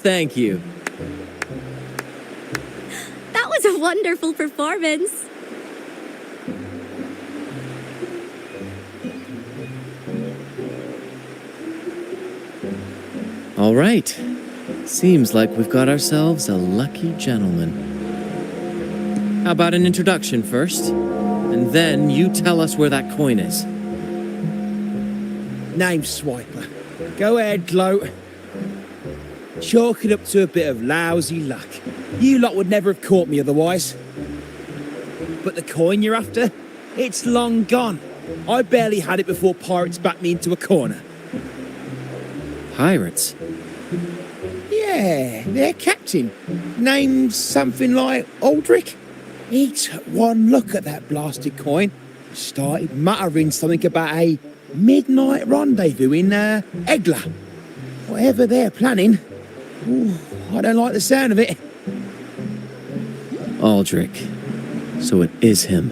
That was a wonderful performance. All right. Seems like we've got ourselves a lucky gentleman. How about an introduction first? And then you tell us where that coin is. Name Swiper. Go ahead, gloat. Chalk it up to a bit of lousy luck. You lot would never have caught me otherwise. But the coin you're after? It's long gone. I barely had it before pirates backed me into a corner. Pirates? Yeah, their captain. Named something like Aldrich. He took one look at that blasted coin, started muttering something about a midnight rendezvous in Egla. Whatever they're planning. Ooh, I don't like the sound of it. Aldrich. So it is him.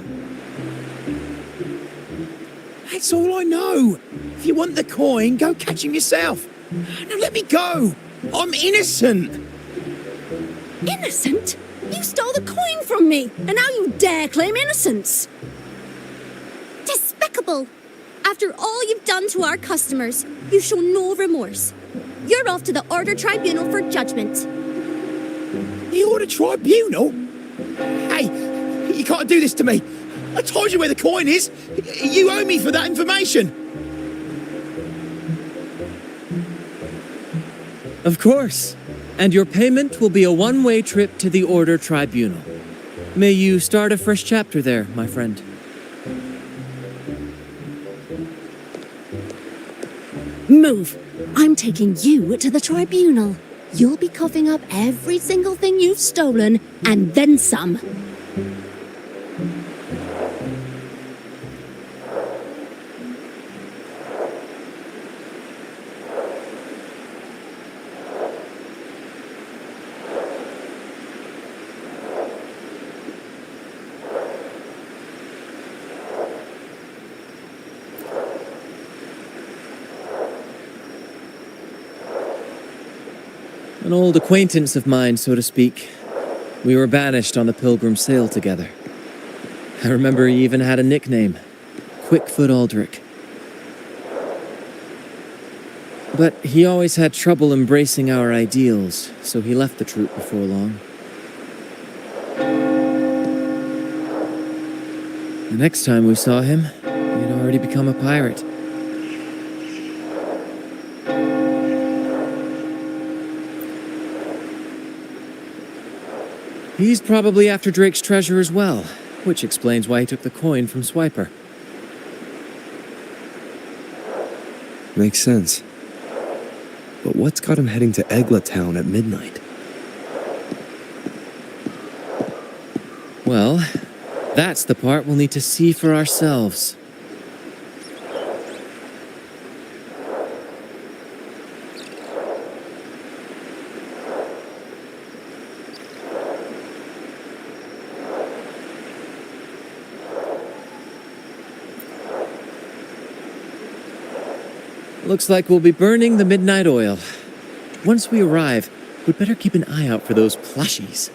That's all I know. If you want the coin, go catch him yourself. Now let me go. I'm innocent. Innocent? You stole the coin from me, and now you dare claim innocence. Despicable! After all you've done to our customers, you show no remorse. You're off to the Order Tribunal for judgment. The Order Tribunal? Hey, you can't do this to me. I told you where the coin is. You owe me for that information. Of course. And your payment will be a one-way trip to the Order Tribunal. May you start a fresh chapter there, my friend. Move. I'm taking you to the tribunal. You'll be coughing up every single thing you've stolen, and then some. An old acquaintance of mine, so to speak. We were banished on the Pilgrim sail together. I remember he even had a nickname, Quickfoot Aldrich. But he always had trouble embracing our ideals, so he left the troop before long. The next time we saw him, he had already become a pirate. He's probably after Drake's treasure as well, which explains why he took the coin from Swiper. Makes sense. But what's got him heading to Egla Town at midnight? Well, that's the part we'll need to see for ourselves. Looks like we'll be burning the midnight oil. Once we arrive, we'd better keep an eye out for those plushies.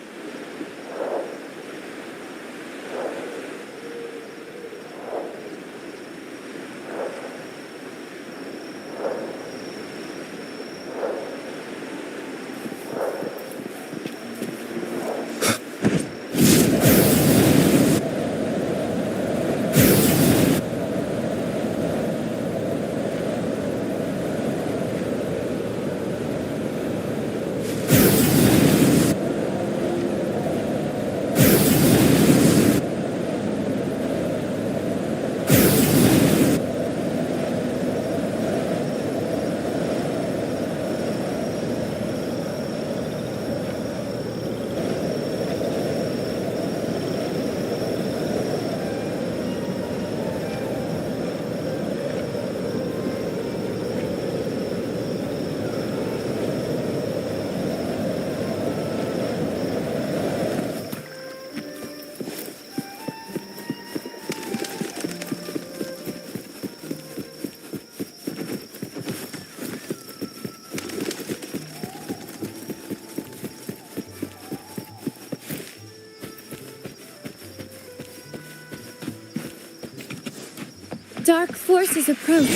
Dark forces approach.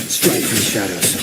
Strike from the shadows.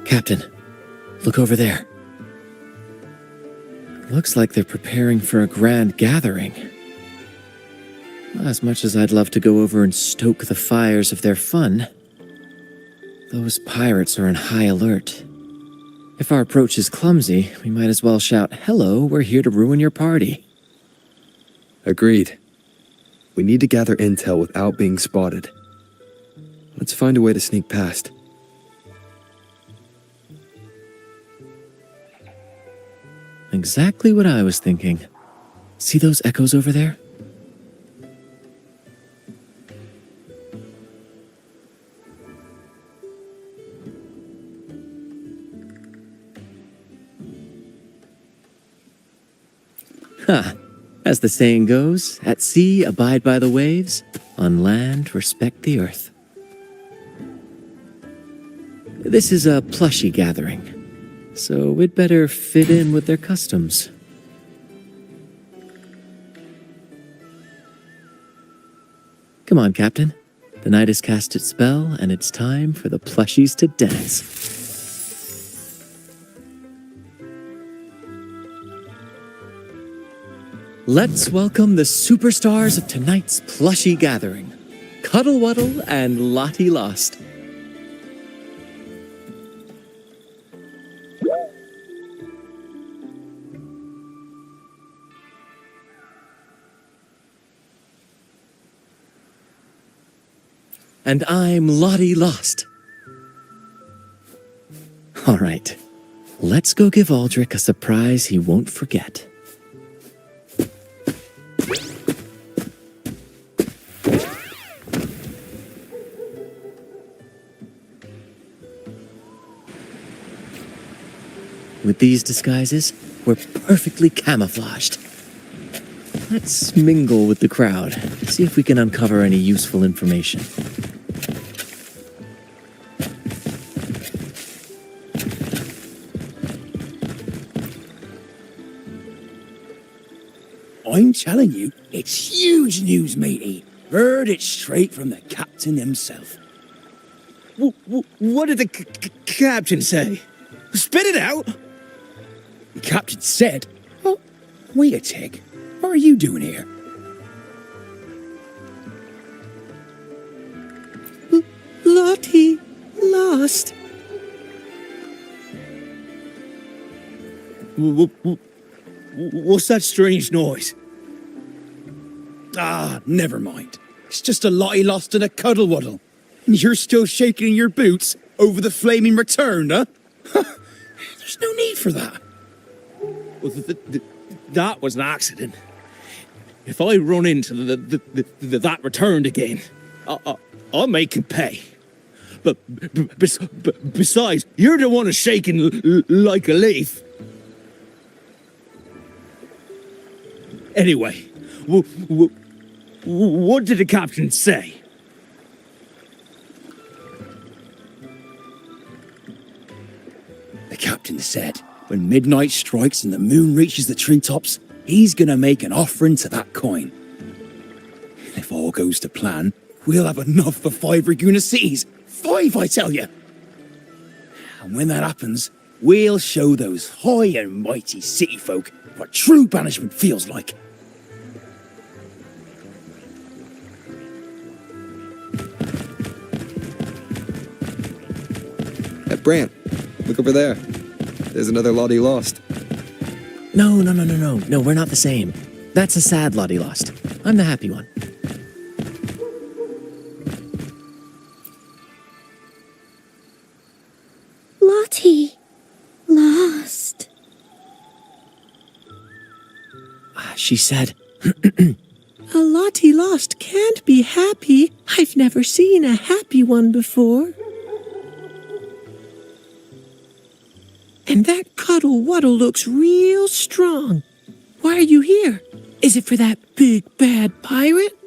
Captain, look over there. Looks like they're preparing for a grand gathering. As much as I'd love to go over and stoke the fires of their fun, those pirates are on high alert. If our approach is clumsy, we might as well shout, "Hello, we're here to ruin your party." Agreed. We need to gather intel without being spotted. Let's find a way to sneak past. Exactly what I was thinking. See those echoes over there? Ha! As the saying goes, at sea abide by the waves, on land respect the earth. This is a plushy gathering, so we'd better fit in with their customs. Come on, Captain. The night has cast its spell, and it's time for the plushies to dance. Let's welcome the superstars of tonight's plushie gathering, Cuddle Wuddle and Lottie Lost. And I'm Lottie Lost. All right, let's go give Aldrich a surprise he won't forget. With these disguises, we're perfectly camouflaged. Let's mingle with the crowd, see if we can uncover any useful information. I'm telling you, it's huge news, matey. Heard it straight from the captain himself. What did the captain say? Spit it out! The captain said, "Oh, wait a tick. What are you doing here?" Lottie Lost. What's that strange noise? Ah, never mind. It's just a Lottie Lost and a Cuddle Wuddle. And you're still shaking in your boots over the flaming return, huh? There's no need for that. Well, that was an accident. If I run into that returned again, I'll make him pay. But besides, you're the one who's shaking like a leaf. Anyway, what did the captain say? The captain said, when midnight strikes and the moon reaches the treetops, he's gonna make an offering to that coin. If all goes to plan, we'll have enough for 5 Raguna cities. 5, I tell you. And when that happens, we'll show those high and mighty city folk what true banishment feels like. Hey, Brant, look over there. There's another Lottie Lost. No, we're not the same. That's a sad Lottie Lost. I'm the happy one. Lottie Lost. She said, A Lottie Lost can't be happy. I've never seen a happy one before. And that Cuddle Wuddle looks real strong. Why are you here? Is it for that big bad pirate?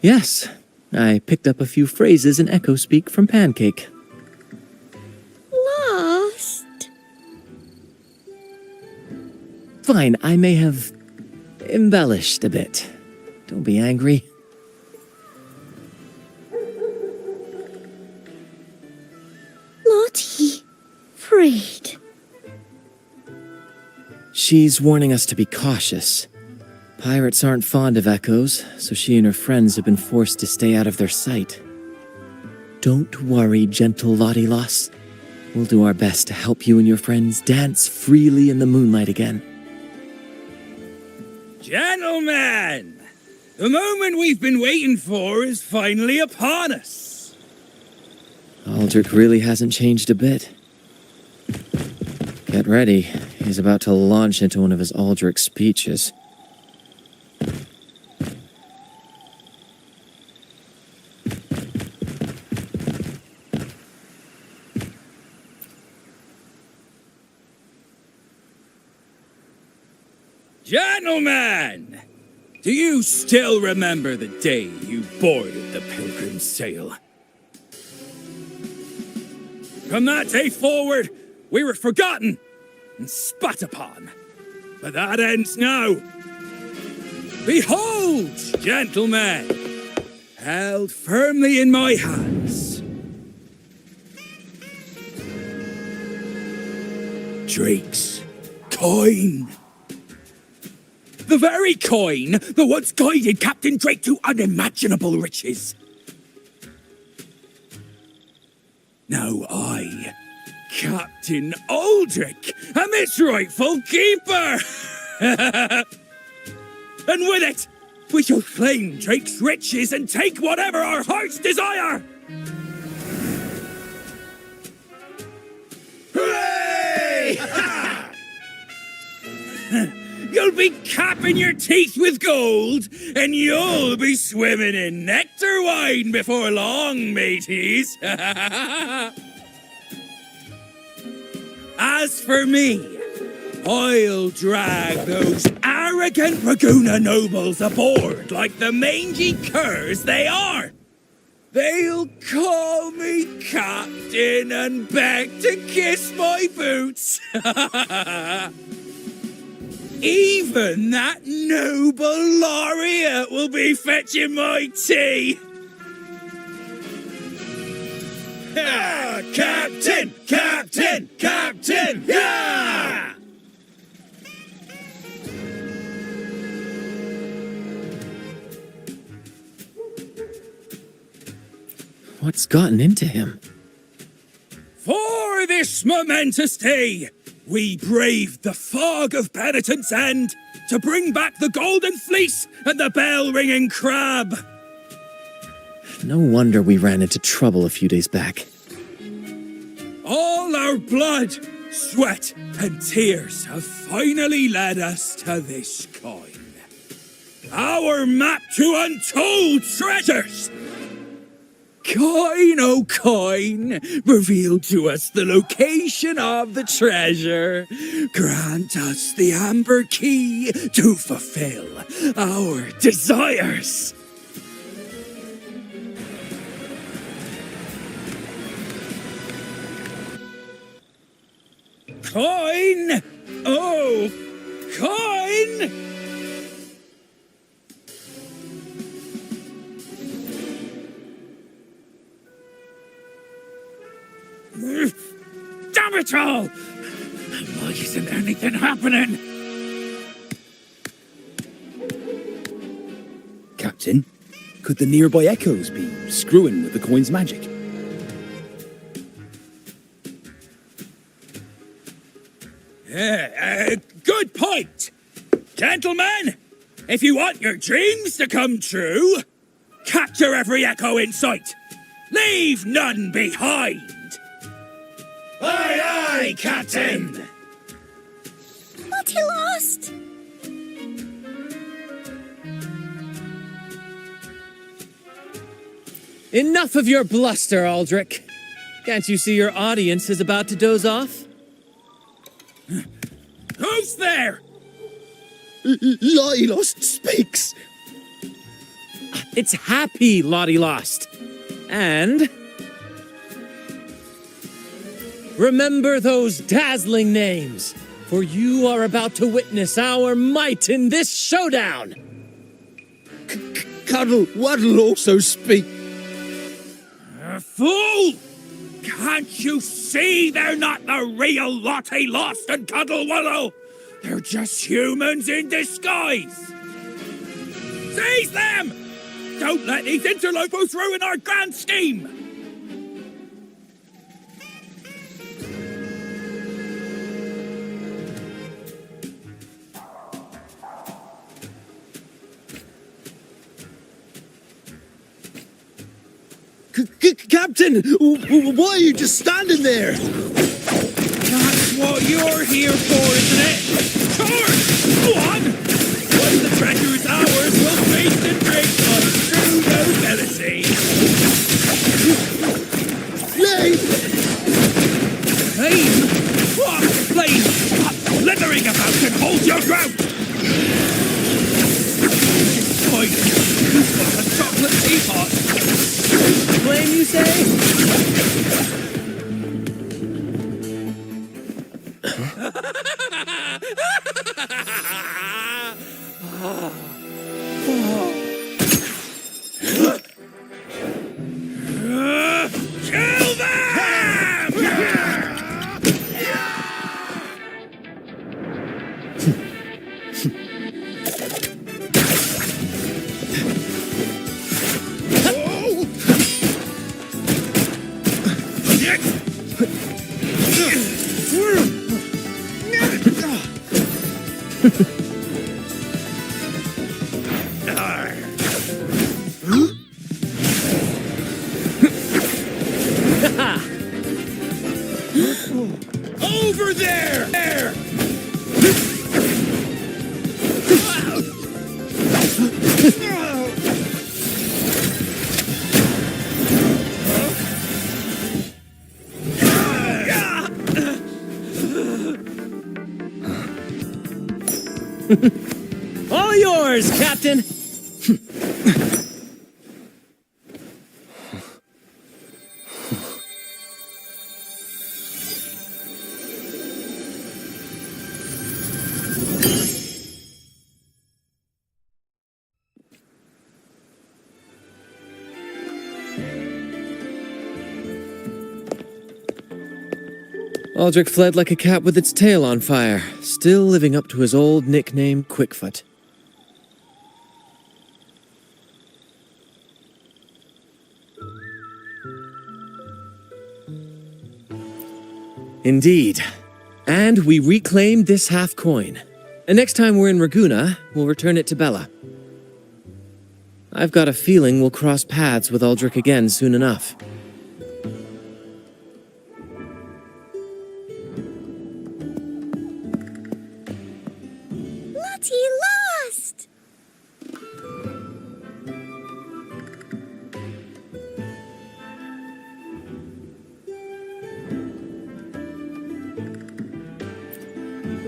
yes, I picked up a few phrases in Echo Speak from Pancake. Lost. Fine, I may have embellished a bit. Don't be angry. worried. She's warning us to be cautious. Pirates aren't fond of echoes, so she and her friends have been forced to stay out of their sight. Don't worry, gentle Lottie-Loss. We'll do our best to help you and your friends dance freely in the moonlight again. Gentlemen, the moment we've been waiting for is finally upon us. Aldrich really hasn't changed a bit. Get ready. He's about to launch into one of his Aldrich speeches. Gentlemen, do you still remember the day you boarded the Pilgrim's Sail? From that day forward, we were forgotten and spat upon. But that ends now. Behold, gentlemen, held firmly in my hands, Drake's coin. The very coin that once guided Captain Drake to unimaginable riches. Now I, Captain Aldrich, am its rightful keeper. And with it, we shall claim Drake's riches and take whatever our hearts desire. Hooray! You'll be capping your teeth with gold, and you'll be swimming in nectar wine before long, mateys. As for me, I'll drag those arrogant Raguna nobles aboard like the mangy curs they are. They'll call me captain and beg to kiss my boots. Even that noble laureate will be fetching my tea. Ah, Captain! Captain! Captain! Yeah! What's gotten into him? For this momentous day, we braved the fog of penitence end to bring back the golden fleece and the bell-ringing crab. No wonder we ran into trouble a few days back. All our blood, sweat, and tears have finally led us to this coin. Our map to untold treasures. Coin, oh coin, reveal to us the location of the treasure. Grant us the amber key to fulfill our desires. Coin! Oh, coin! Damn it all! Why isn't anything happening? Captain, could the nearby echoes be screwing with the coin's magic? Good point! Gentlemen, if you want your dreams to come true, capture every echo in sight. Leave none behind. Aye, aye, Captain! What he lost? Enough of your bluster, Aldrich. Can't you see your audience is about to doze off? Who's there? Lottie-Loss speaks. It's Happy Lottie-Lost. And remember those dazzling names, for you are about to witness our might in this showdown. Cuddle Waddle also speak. Fool! Can't you see they're not the real Lottie Lost and Cuddle Wallow? They're just humans in disguise. Seize them! Don't let these interlopers ruin our grand scheme! Captain, why are you just standing there? That's what you're here for, isn't it? Sure! Go on! Once the treasure is ours, we'll feast and drink like true nobility. Flame! Flame? What? Flame! Stop slithering about and hold your ground! Boy, you've got a chocolate teapot! Flame, you say? Kill them! Over there! There! All yours, Captain! Aldrich fled like a cat with its tail on fire, still living up to his old nickname, Quickfoot. Indeed. And we reclaimed this half coin. And next time we're in Raguna, we'll return it to Bella. I've got a feeling we'll cross paths with Aldrich again soon enough. Lottie lost!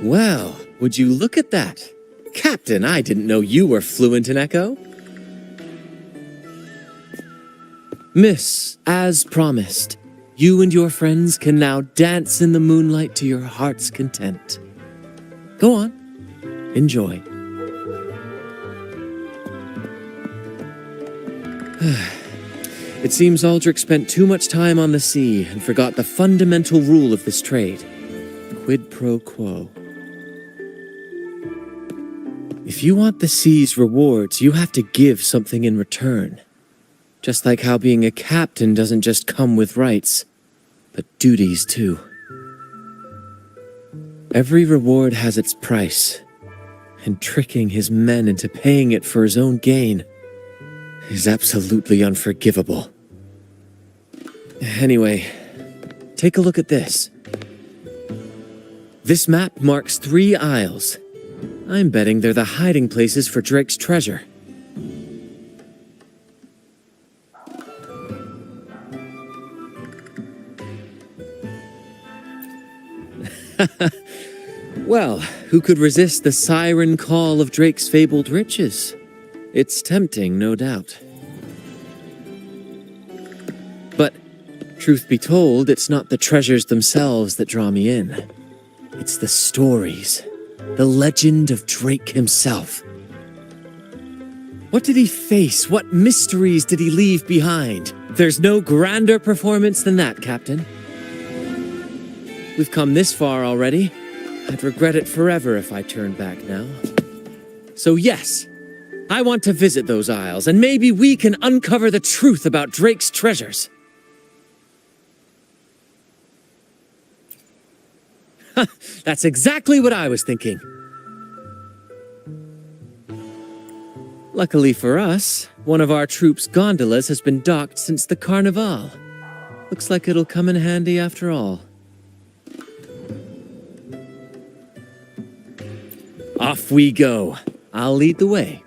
Well, would you look at that? Captain, I didn't know you were fluent in Echo. Miss, as promised, you and your friends can now dance in the moonlight to your heart's content. Go on, enjoy. It seems Aldrich spent too much time on the sea and forgot the fundamental rule of this trade. Quid pro quo. If you want the sea's rewards, you have to give something in return. Just like how being a captain doesn't just come with rights, but duties too. Every reward has its price, and tricking his men into paying it for his own gain is absolutely unforgivable. Anyway, take a look at this. This map marks 3 isles. I'm betting they're the hiding places for Drake's treasure. Well, who could resist the siren call of Drake's fabled riches? It's tempting, no doubt. But, truth be told, it's not the treasures themselves that draw me in. It's the stories, the legend of Drake himself. What did he face? What mysteries did he leave behind? There's no grander performance than that, Captain. We've come this far already. I'd regret it forever if I turned back now. So yes, I want to visit those isles, and maybe we can uncover the truth about Drake's treasures. That's exactly what I was thinking. Luckily for us, one of our troops' gondolas has been docked since the Carnival. Looks like it'll come in handy after all. Off we go. I'll lead the way.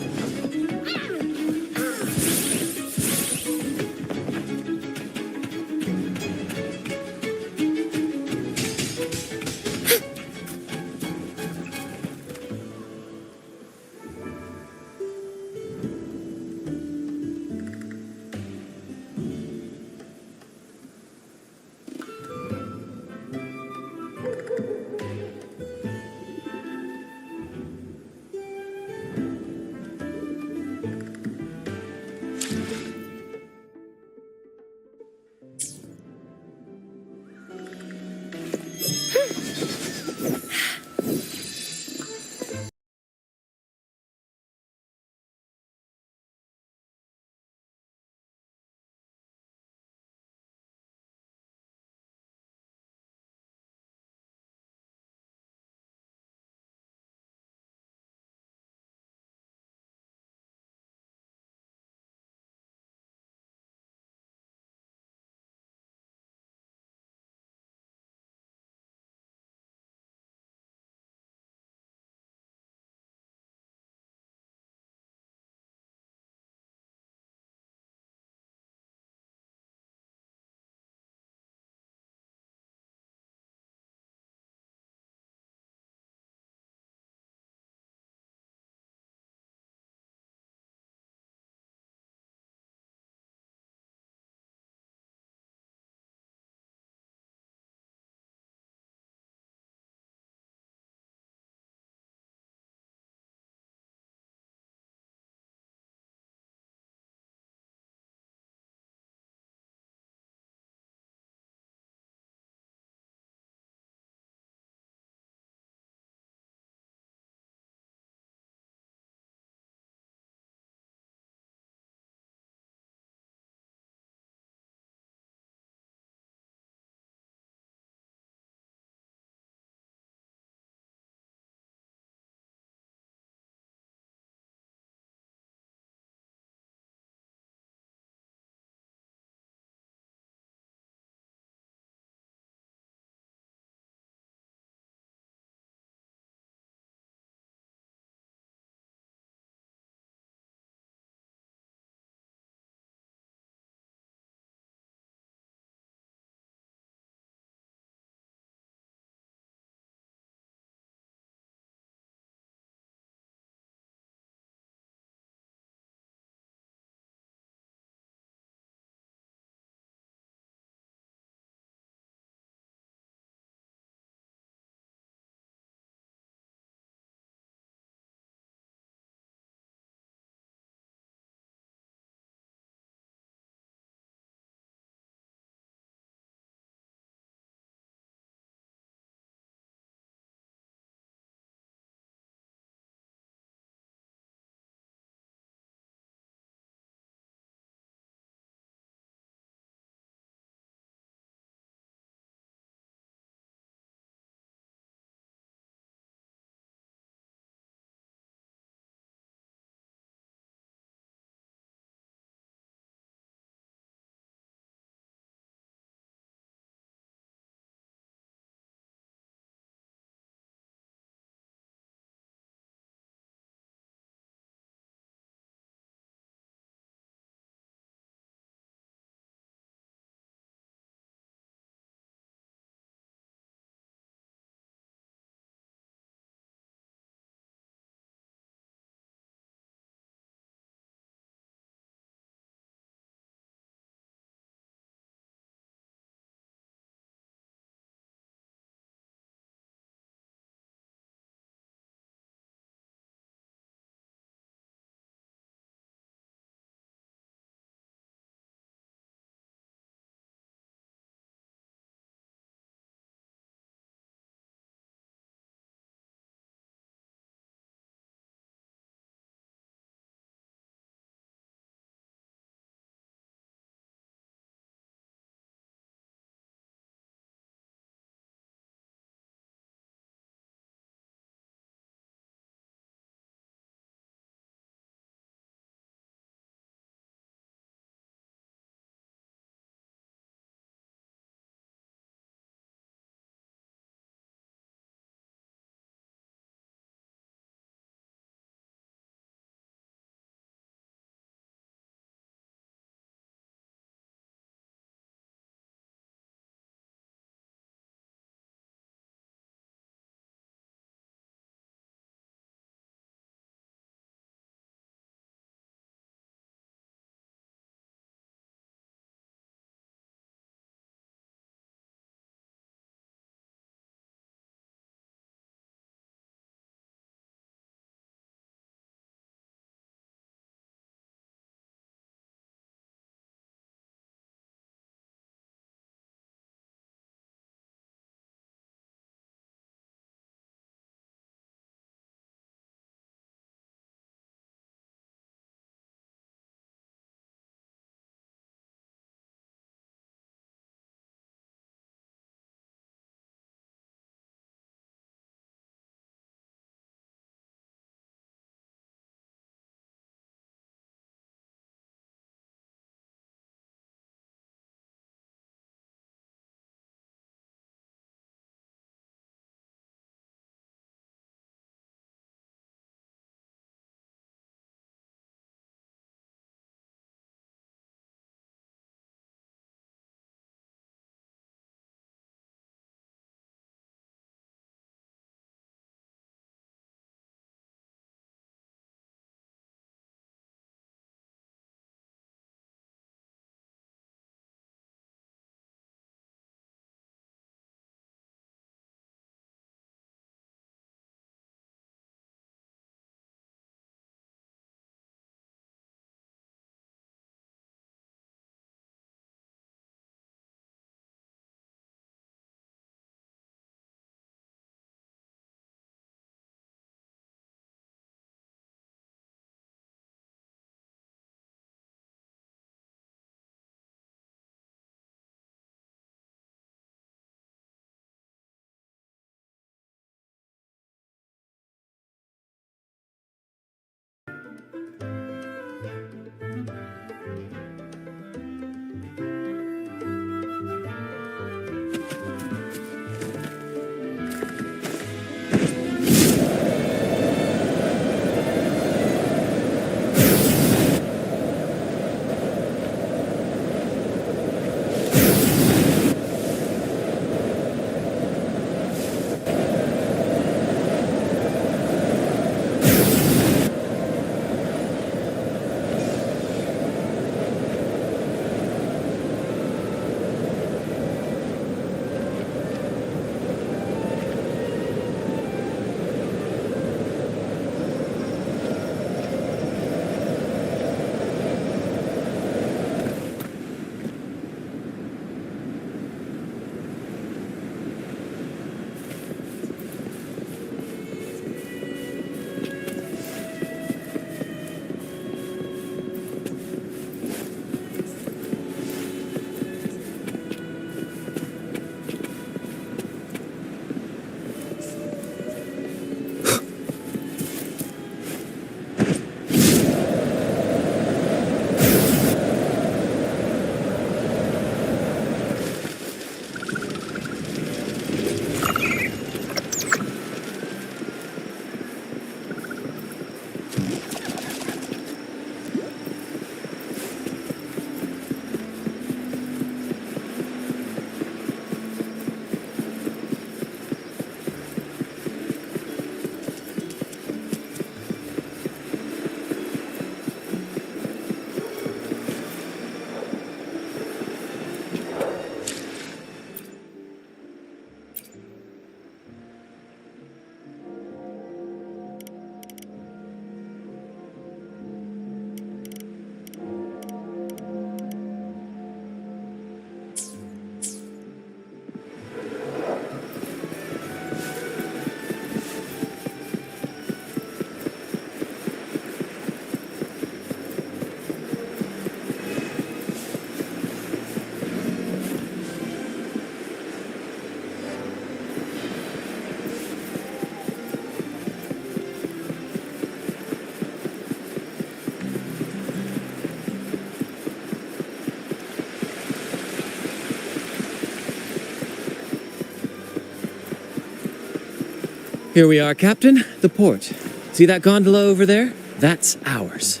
Here we are, Captain. The port. See that gondola over there? That's ours.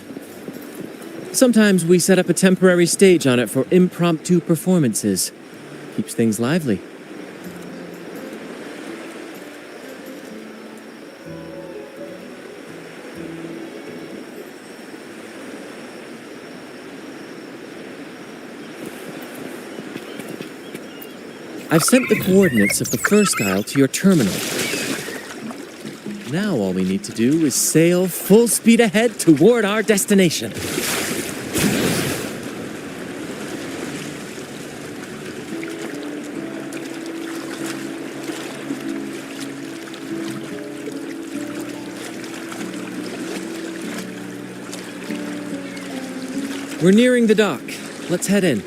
Sometimes we set up a temporary stage on it for impromptu performances. Keeps things lively. I've sent the coordinates of the first isle to your terminal. Now all we need to do is sail full speed ahead toward our destination. We're nearing the dock. Let's head in.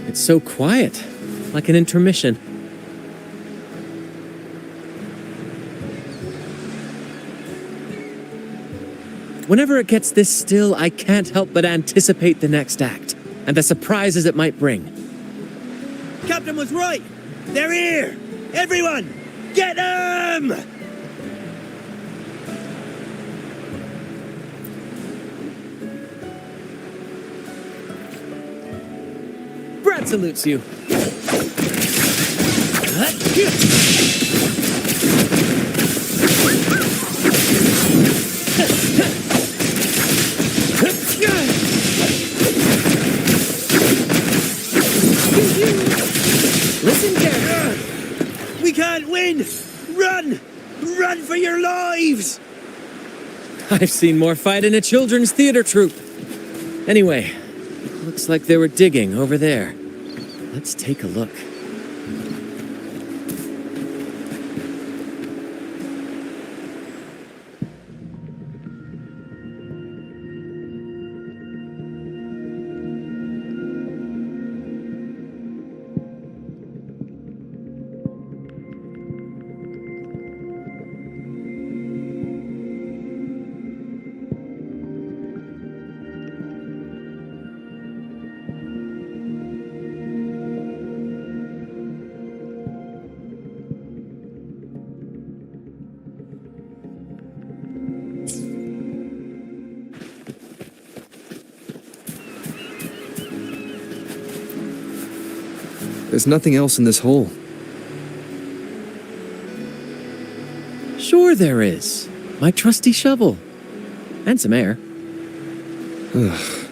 It's so quiet, like an intermission. Whenever it gets this still, I can't help but anticipate the next act, and the surprises it might bring. Captain was right! They're here! Everyone! Get them! Brant salutes you. Listen, Derek. We can't win! Run! Run for your lives! I've seen more fight in a children's theater troupe. Anyway, looks like they were digging over there. Let's take a look. There's nothing else in this hole. Sure there is. My trusty shovel. And some air. Ugh.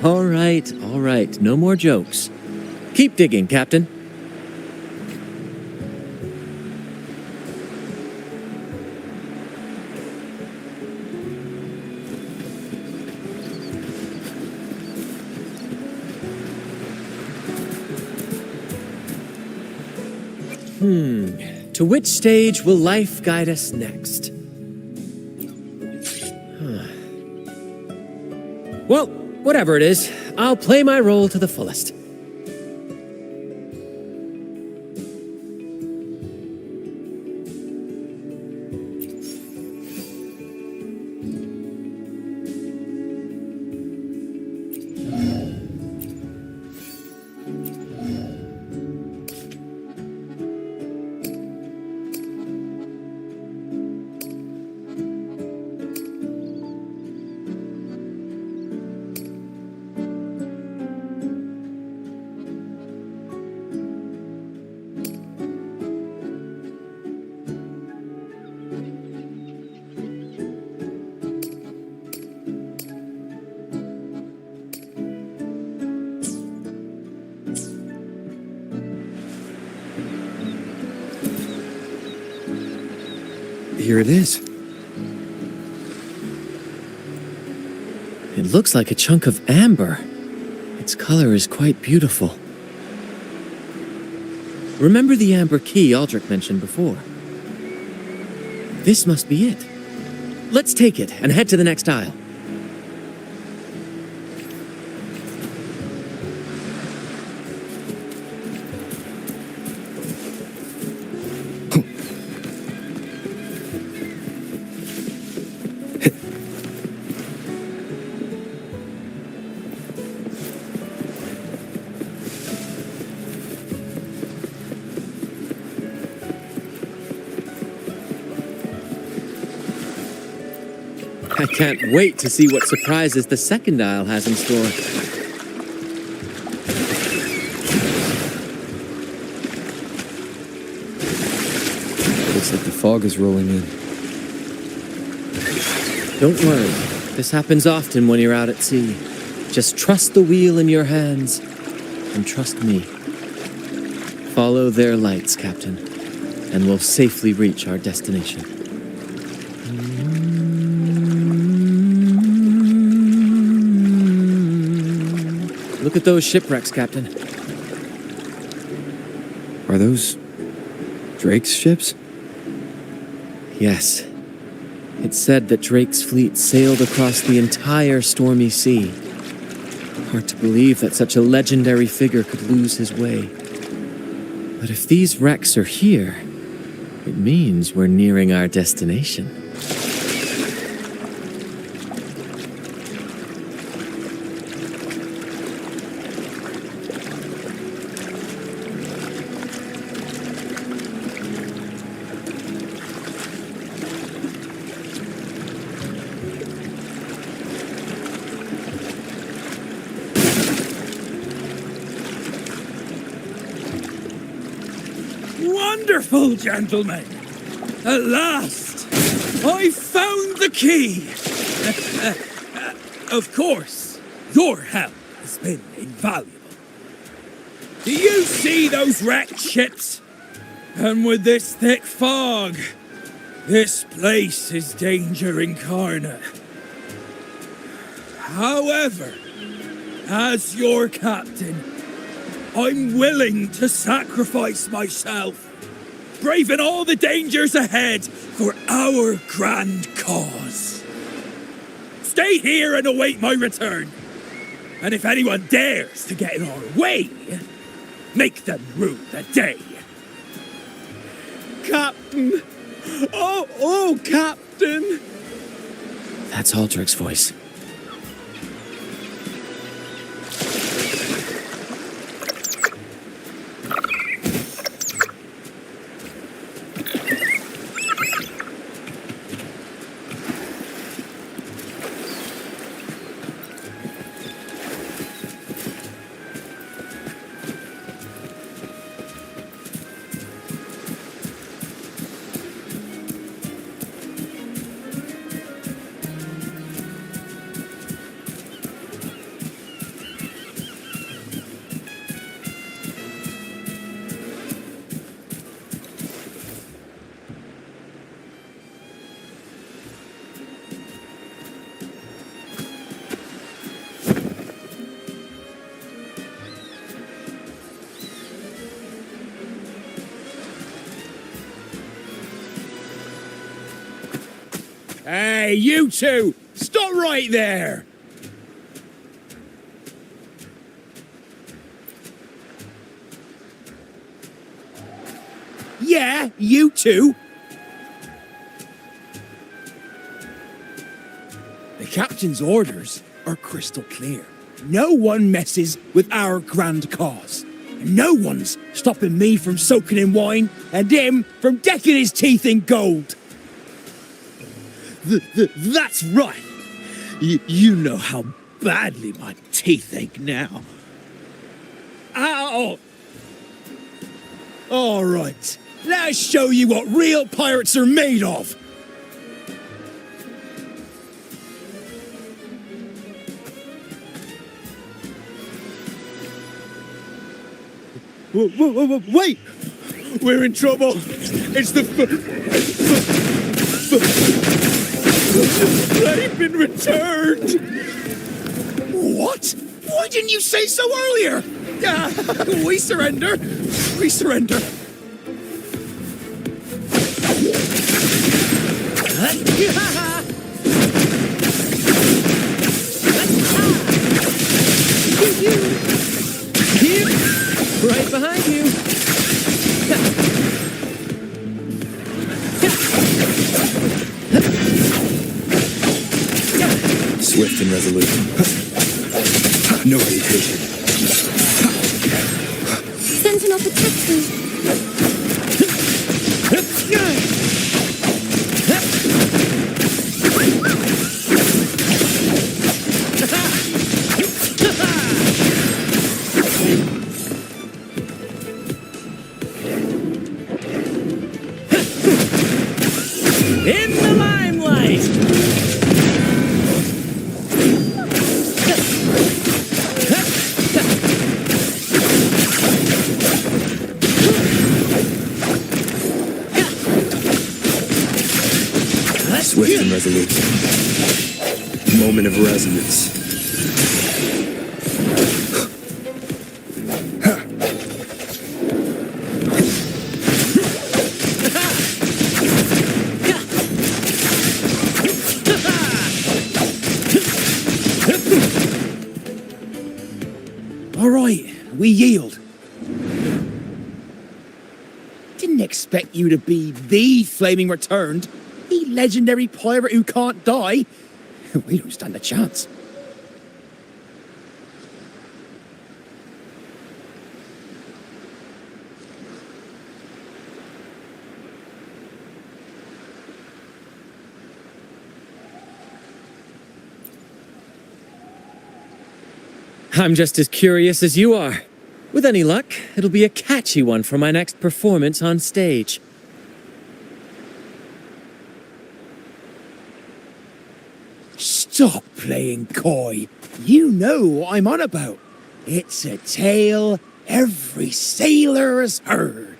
All right. No more jokes. Keep digging, Captain. To which stage will life guide us next? Well, whatever it is, I'll play my role to the fullest. Here it is. It It looks like a chunk of amber. Its color is quite beautiful. Remember the amber key Aldrich mentioned before? This must be it. Let's take it and head to the next aisle. I can't wait to see what surprises the second aisle has in store. Looks like the fog is rolling in. Don't worry. This happens often when you're out at sea. Just trust the wheel in your hands and trust me. Follow their lights, Captain, and we'll safely reach our destination. Look at those shipwrecks, Captain. Are those Drake's ships? Yes. It's said that Drake's fleet sailed across the entire stormy sea. Hard to believe that such a legendary figure could lose his way. But if these wrecks are here, it means we're nearing our destination. Wonderful, gentlemen! At last, I found the key! Of course, your help has been invaluable. Do you see those wrecked ships? And with this thick fog, this place is danger incarnate. However, as your captain, I'm willing to sacrifice myself, braving all the dangers ahead for our grand cause. Stay here and await my return. And if anyone dares to get in our way, make them rue the day. Captain! Oh, Captain! That's Aldrich's voice. Hey, you two! Stop right there! Yeah, you two! The captain's orders are crystal clear. No one messes with our grand cause. And no one's stopping me from soaking in wine and him from decking his teeth in gold. That's right. You know how badly my teeth ache now. Ow! All right, let's show you what real pirates are made of. Wait! We're in trouble. It's they've been returned. What? Why didn't you say so earlier? We surrender. We surrender. Right behind you. Swift and resolute. No hesitation. Sent off a taxi. In the limelight! Swift and resolute. Moment of resonance. All right, we yield. Didn't expect you to be the flaming returned, the legendary pirate who can't die. We don't stand a chance. I'm just as curious as you are. With any luck, it'll be a catchy one for my next performance on stage. Stop playing coy. You know what I'm on about. It's a tale every sailor has heard.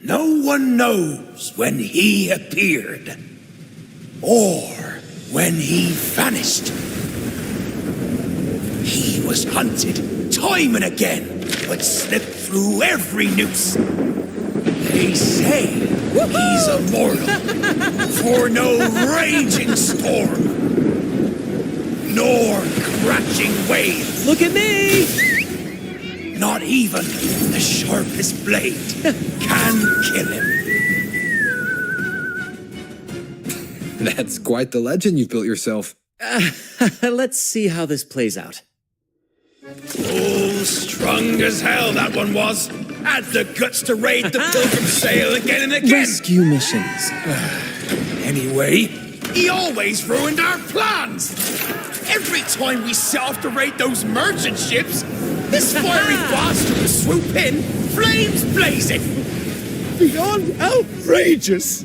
No one knows when he appeared, or when he vanished. He was hunted time and again, but slipped through every noose. They say he's immortal, for no raging storm, nor crashing wave. Look at me! Not even the sharpest blade can kill him. That's quite the legend you've built yourself. Let's see how this plays out. Oh, strong as hell that one was. Had the guts to raid the Pilgrim Sail again and again. Rescue missions. Anyway, he always ruined our plans. Every time we set off to raid those merchant ships, this fiery bastard would swoop in, flames blazing. Beyond outrageous.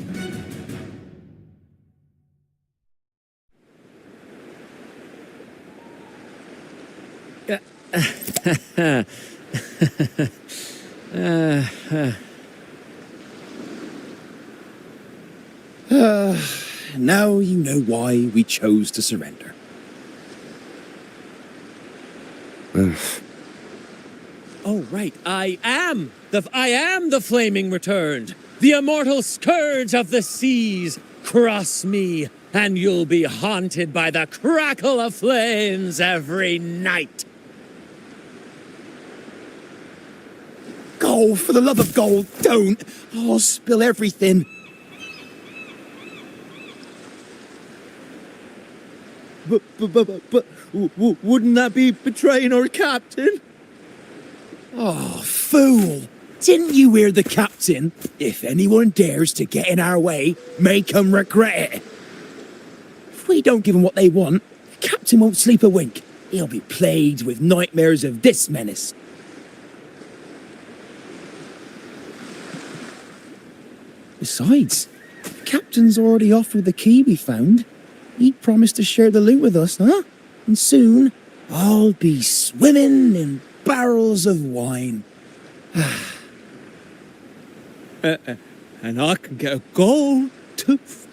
Now you know why we chose to surrender. Oh, right. I am the flaming returned, the immortal scourge of the seas. Cross me, and you'll be haunted by the crackle of flames every night. Gold, for the love of gold, don't! I'll spill everything. But wouldn't that be betraying our captain? Oh, fool! Didn't you hear the captain? If anyone dares to get in our way, make 'em regret it. If we don't give 'em what they want, the captain won't sleep a wink. He'll be plagued with nightmares of this menace. Besides, the captain's already offered the key we found. He promised to share the loot with us, huh? And soon, I'll be swimming in barrels of wine. And I can get a gold tooth.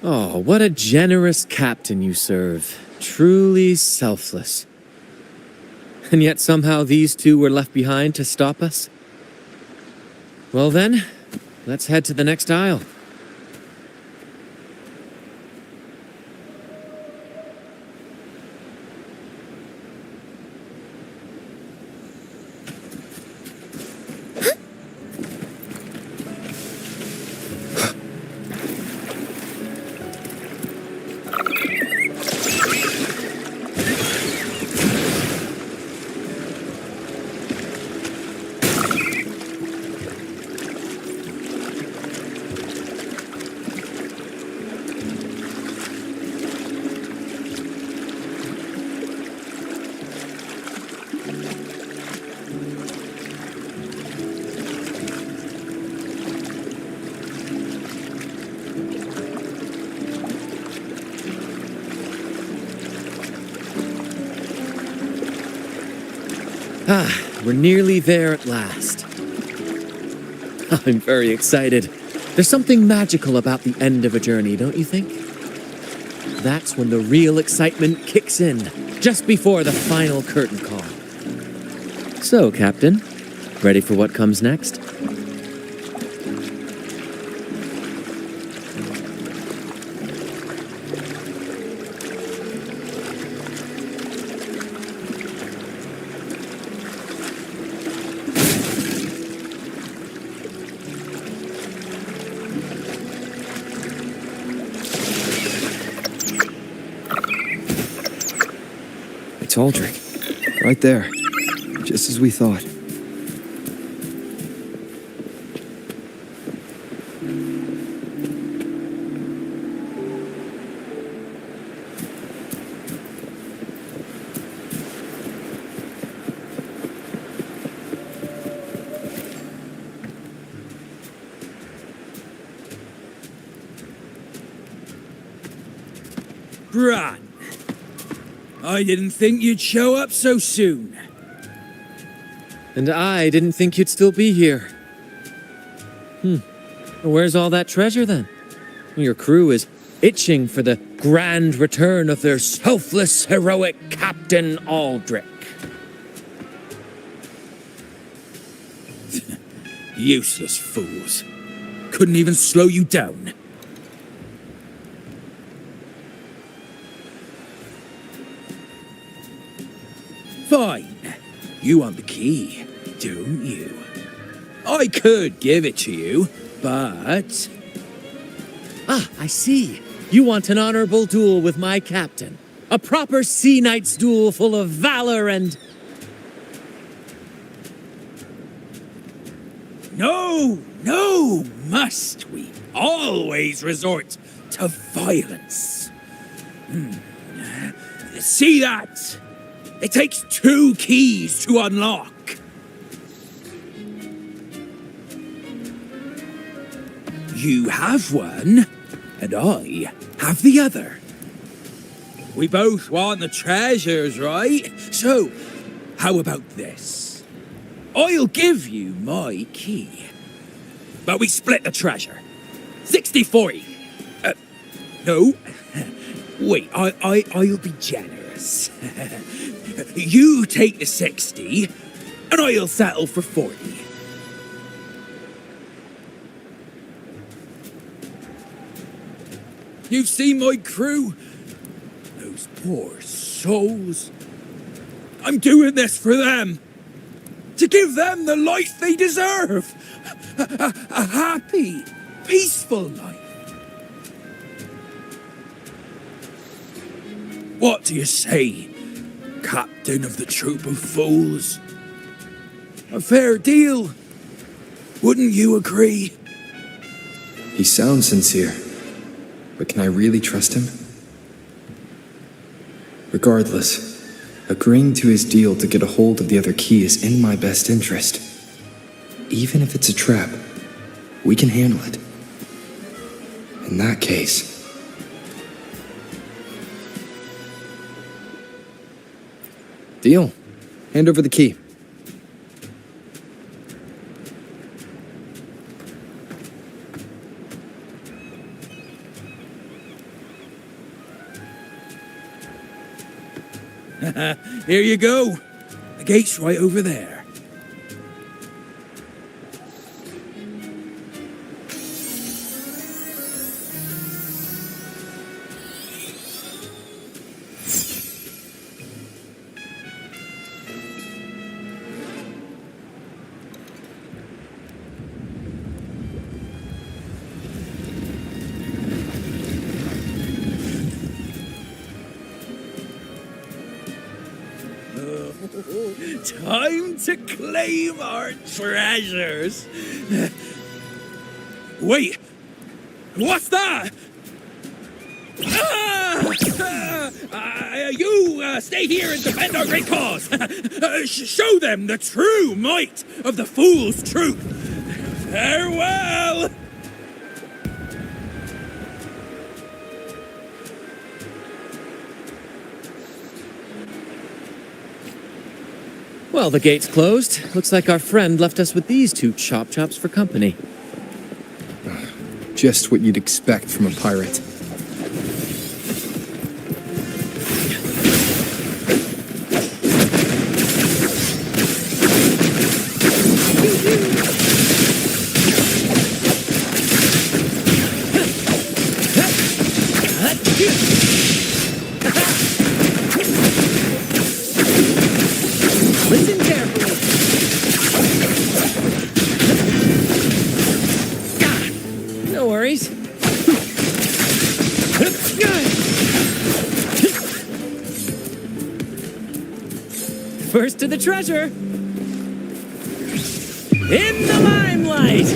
Oh, what a generous captain you serve. Truly selfless. And yet somehow these two were left behind to stop us? Well then, let's head to the next aisle. We're nearly there at last. I'm very excited. There's something magical about the end of a journey, don't you think? That's when the real excitement kicks in, just before the final curtain call. So, Captain, ready for what comes next? It's Aldrich. Right there. Just as we thought. Brant, I didn't think you'd show up so soon. And I didn't think you'd still be here. Where's all that treasure then? Your crew is itching for the grand return of their selfless, heroic Captain Aldrich. Useless fools. Couldn't even slow you down. Fine. You want the key, don't you? I could give it to you, but... Ah, I see. You want an honorable duel with my captain. A proper sea knight's duel full of valor and... No, must we always resort to violence? See that? It takes 2 keys to unlock. You have one, and I have the other. We both want the treasures, right? So, how about this? I'll give you my key, but we split the treasure. 60-40. No. Wait, I'll be generous. You take the 60, and I'll settle for 40. You've seen my crew? Those poor souls. I'm doing this for them. To give them the life they deserve. A happy, peaceful life. What do you say, Captain of the Troop of Fools? A fair deal, wouldn't you agree? He sounds sincere. But can I really trust him? Regardless, agreeing to his deal to get a hold of the other key is in my best interest. Even if it's a trap, we can handle it. In that case... Deal. Hand over the key. Here you go. The gate's right over there. Time to claim our treasures. Wait, what's that? You stay here and defend our great cause. Show them the true might of the fool's truth. Farewell. Well, the gate's closed. Looks like our friend left us with these two chop-chops for company. Just what you'd expect from a pirate. Listen carefully. No worries. First to the treasure. In the limelight.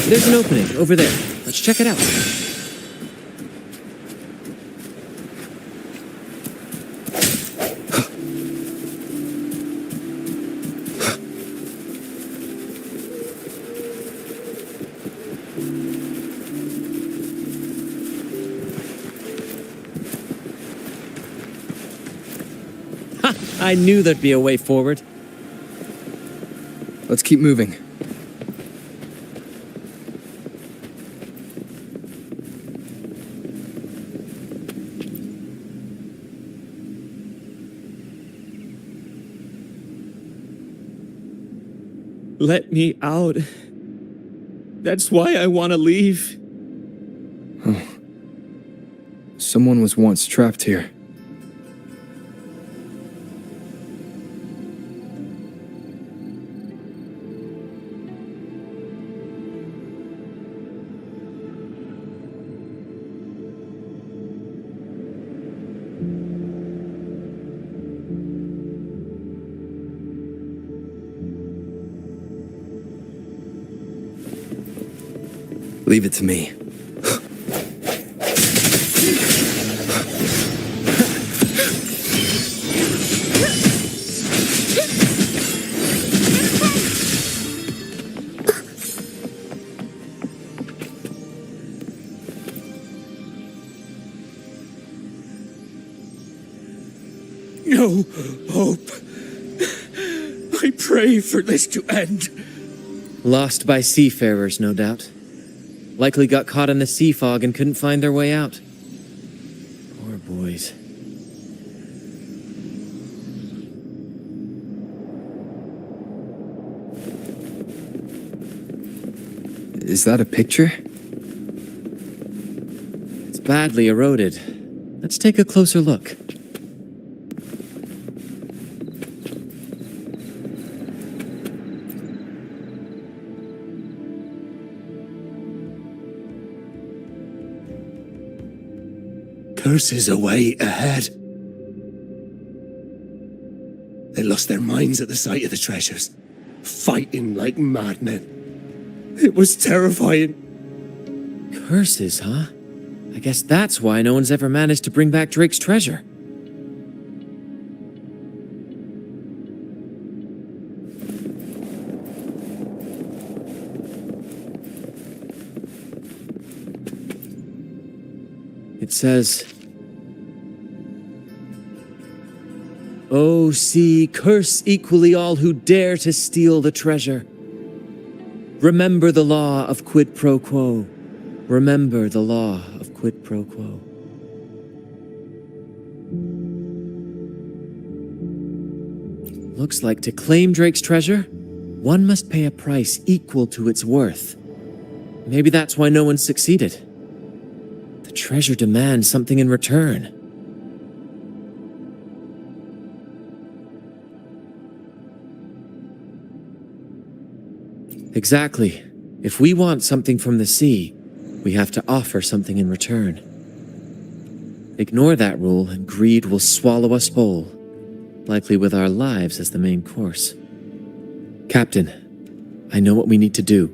There's an opening over there. Let's check it out. Ha! I knew there'd be a way forward. Let's keep moving. Let me out. That's why I want to leave. Someone was once trapped here. Leave it to me. No hope. I pray for this to end. Lost by seafarers, no doubt. Likely got caught in the sea fog and couldn't find their way out. Poor boys. Is that a picture? It's badly eroded. Let's take a closer look. Curses away ahead. They lost their minds at the sight of the treasures, fighting like madmen. It was terrifying. Curses, huh? I guess that's why no one's ever managed to bring back Drake's treasure. It says, Oh, sea, curse equally all who dare to steal the treasure. Remember the law of quid pro quo. Remember the law of quid pro quo. Looks like to claim Drake's treasure, one must pay a price equal to its worth. Maybe that's why no one succeeded. The treasure demands something in return. Exactly. If we want something from the sea, we have to offer something in return. Ignore that rule and greed will swallow us whole, likely with our lives as the main course. Captain, I know what we need to do.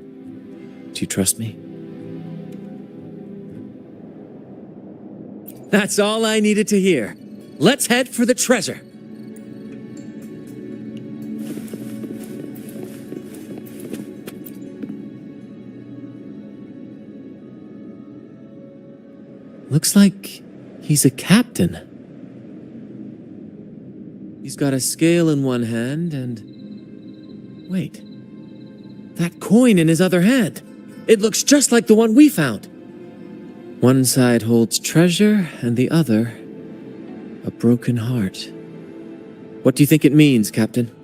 Do you trust me? That's all I needed to hear. Let's head for the treasure. Looks like he's a captain. He's got a scale in one hand and... Wait. That coin in his other hand. It looks just like the one we found. One side holds treasure and the other a broken heart. What do you think it means, Captain?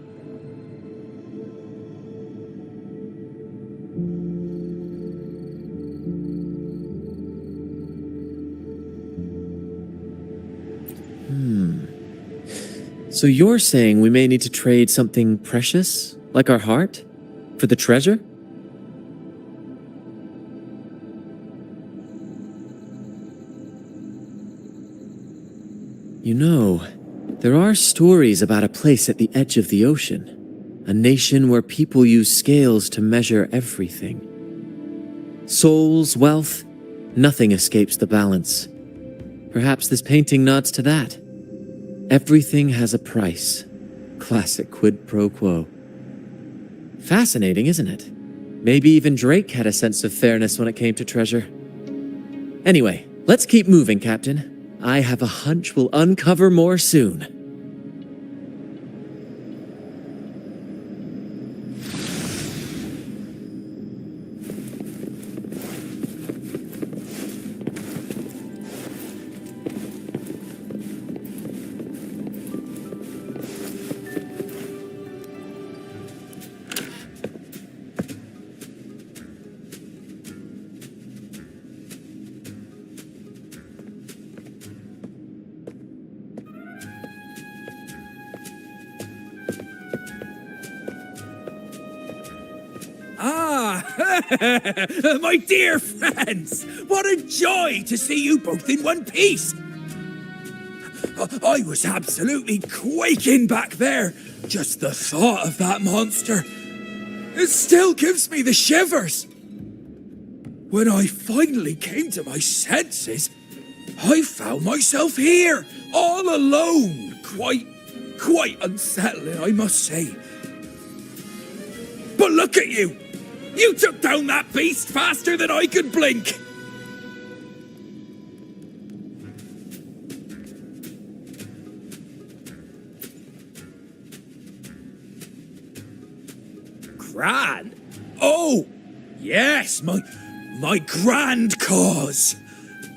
So you're saying we may need to trade something precious, like our heart, for the treasure? You know, there are stories about a place at the edge of the ocean, a nation where people use scales to measure everything. Souls, wealth, nothing escapes the balance. Perhaps this painting nods to that. Everything has a price. Classic quid pro quo. Fascinating, isn't it? Maybe even Drake had a sense of fairness when it came to treasure. Anyway, let's keep moving, Captain. I have a hunch we'll uncover more soon. My dear friends, what a joy to see you both in one piece. I was absolutely quaking back there. Just the thought of that monster. It still gives me the shivers. When I finally came to my senses, I found myself here, all alone. Quite unsettling, I must say. But look at you! You took down that beast faster than I could blink! Grand? Oh, yes, my grand cause.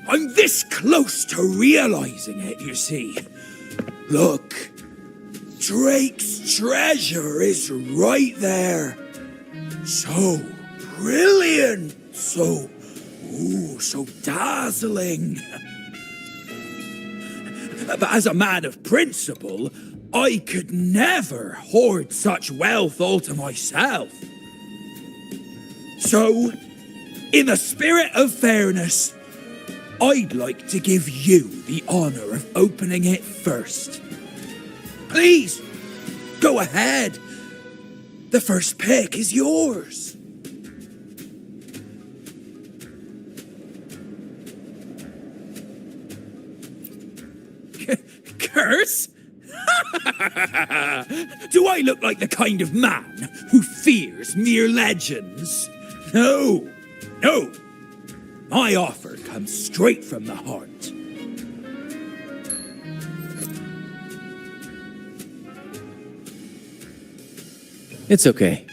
I'm this close to realizing it, you see. Look, Drake's treasure is right there. So brilliant, so dazzling. But as a man of principle, I could never hoard such wealth all to myself. So, in the spirit of fairness, I'd like to give you the honor of opening it first. Please, go ahead. The first pick is yours. Curse? Do I look like the kind of man who fears mere legends? No. My offer comes straight from the heart. It's okay.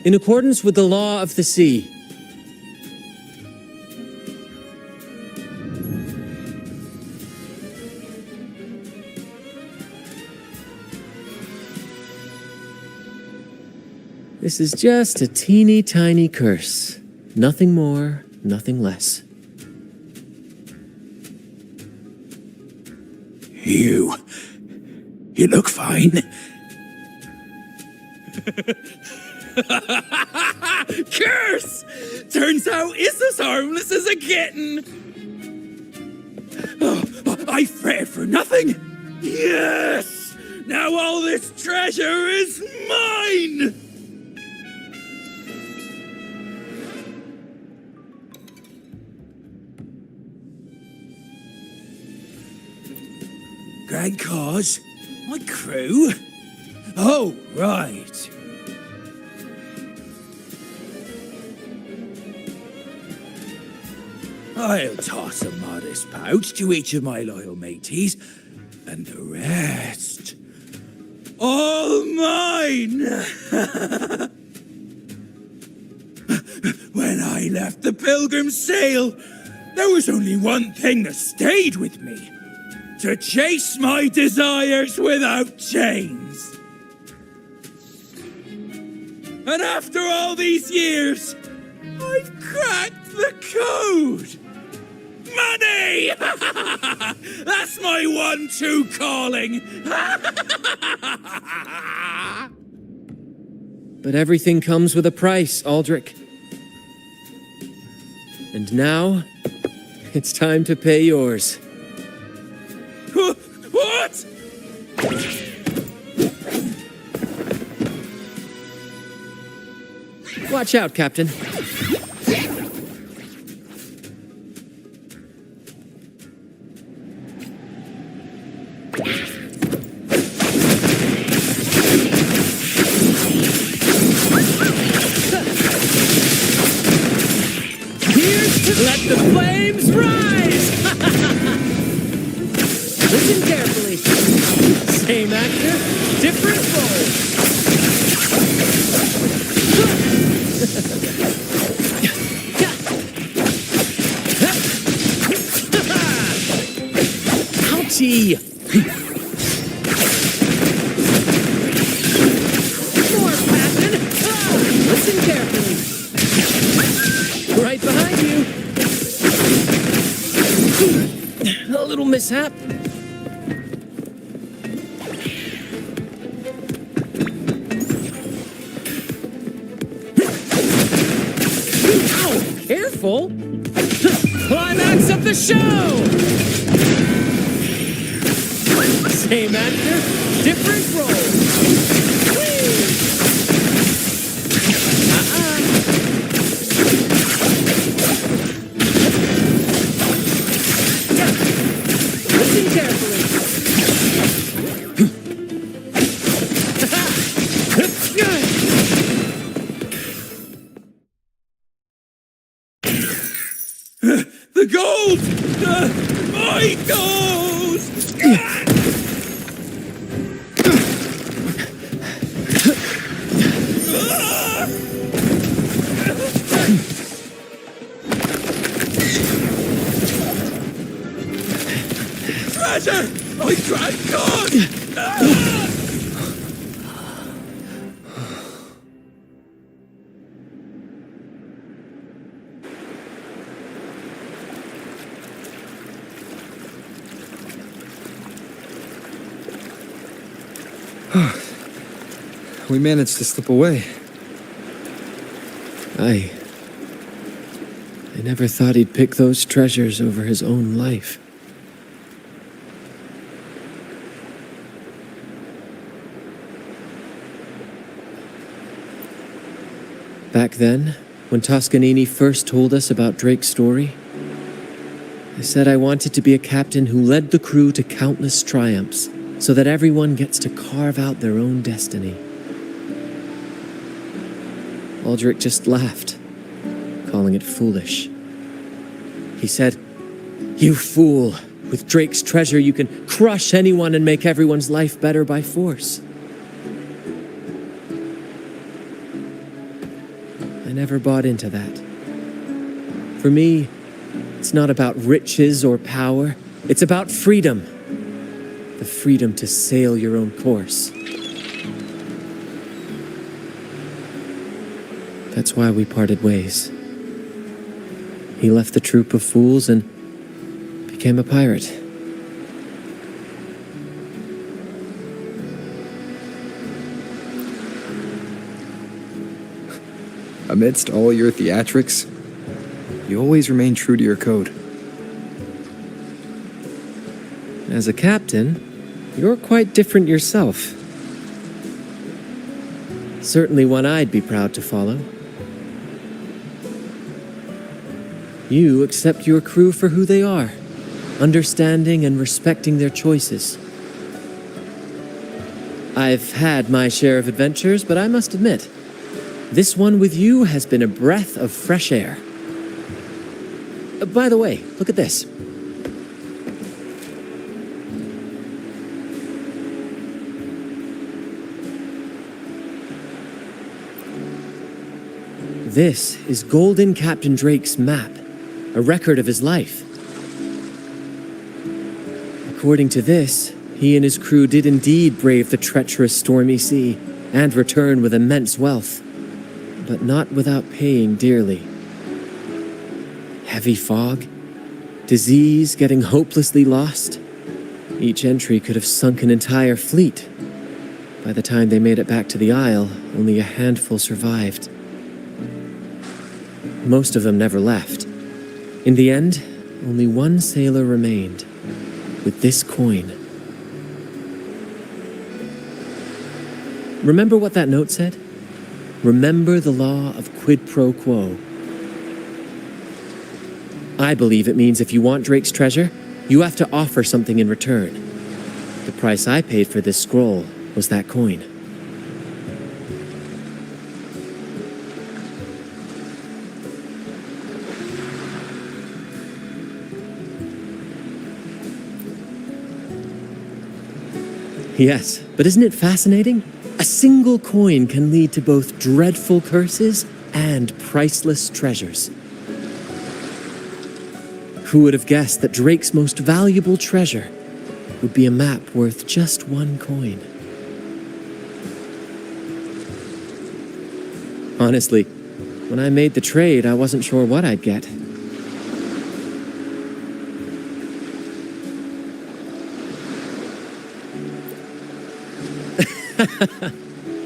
In accordance with the law of the sea, this is just a teeny tiny curse. Nothing more, nothing less. You look fine. Curse! Turns out it's as harmless as a kitten. Oh, I fretted for nothing. Yes! Now all this treasure is mine! Grand cause? My crew? Oh, right. I'll toss a modest pouch to each of my loyal mateys, and the rest, all mine! When I left the Pilgrim's Sail, there was only one thing that stayed with me. To chase my desires without chains. And after all these years, I've cracked the code! Money! That's my one-true calling! But everything comes with a price, Aldrich. And now, it's time to pay yours. What? Watch out, Captain. Here's to let the flames rise! Listen carefully. Same actor, different role. Ouchie! More passion! Listen carefully. Right behind you. A little mishap. Careful! Climax of the show! Same actor, different role. Listen carefully. The gold! My gold! Treasure! My grand god! We managed to slip away. I never thought he'd pick those treasures over his own life. Back then, when Toscanini first told us about Drake's story, I said I wanted to be a captain who led the crew to countless triumphs, so that everyone gets to carve out their own destiny. Aldrich just laughed, calling it foolish. He said, You fool. With Drake's treasure, you can crush anyone and make everyone's life better by force. I never bought into that. For me, it's not about riches or power. It's about freedom. The freedom to sail your own course. That's why we parted ways. He left the troop of fools and became a pirate. Amidst all your theatrics, you always remain true to your code. As a captain, you're quite different yourself. Certainly one I'd be proud to follow. You accept your crew for who they are, understanding and respecting their choices. I've had my share of adventures, but I must admit, this one with you has been a breath of fresh air. By the way, look at this. This is Golden Captain Drake's map, a record of his life. According to this, he and his crew did indeed brave the treacherous stormy sea and return with immense wealth, but not without paying dearly. Heavy fog, disease, getting hopelessly lost. Each entry could have sunk an entire fleet. By the time they made it back to the Isle, only a handful survived. Most of them never left. In the end, only one sailor remained, with this coin. Remember what that note said? Remember the law of quid pro quo. I believe it means if you want Drake's treasure, you have to offer something in return. The price I paid for this scroll was that coin. Yes, but isn't it fascinating? A single coin can lead to both dreadful curses and priceless treasures. Who would have guessed that Drake's most valuable treasure would be a map worth just one coin? Honestly, when I made the trade, I wasn't sure what I'd get.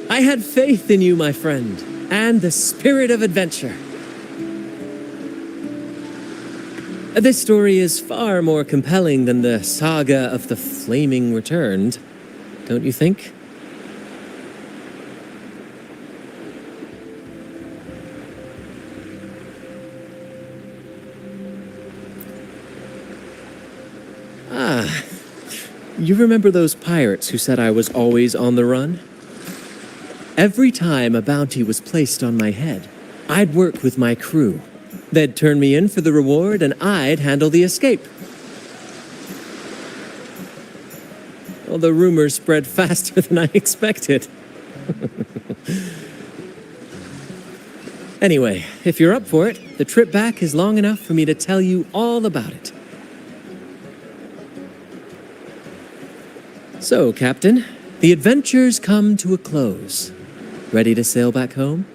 I had faith in you, my friend, and the spirit of adventure. This story is far more compelling than the saga of the Flaming Returned, don't you think? Ah, you remember those pirates who said I was always on the run? Every time a bounty was placed on my head, I'd work with my crew. They'd turn me in for the reward, and I'd handle the escape. Well, the rumors spread faster than I expected. Anyway, if you're up for it, the trip back is long enough for me to tell you all about it. So, Captain, the adventures come to a close. Ready to sail back home?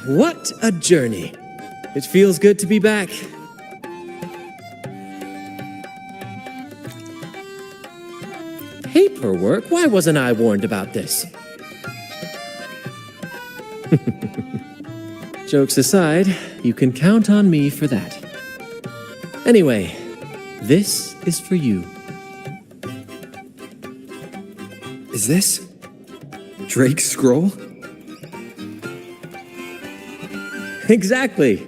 What a journey. It feels good to be back. Paperwork? Why wasn't I warned about this? Jokes aside, you can count on me for that. Anyway, this is for you. Is this Drake's scroll? Exactly.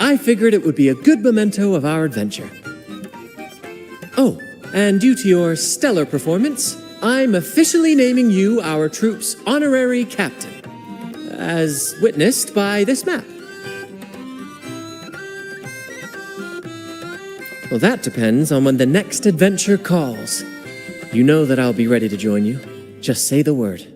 I figured it would be a good memento of our adventure. Oh, and due to your stellar performance, I'm officially naming you our troop's honorary captain, as witnessed by this map. Well, that depends on when the next adventure calls. You know that I'll be ready to join you. Just say the word.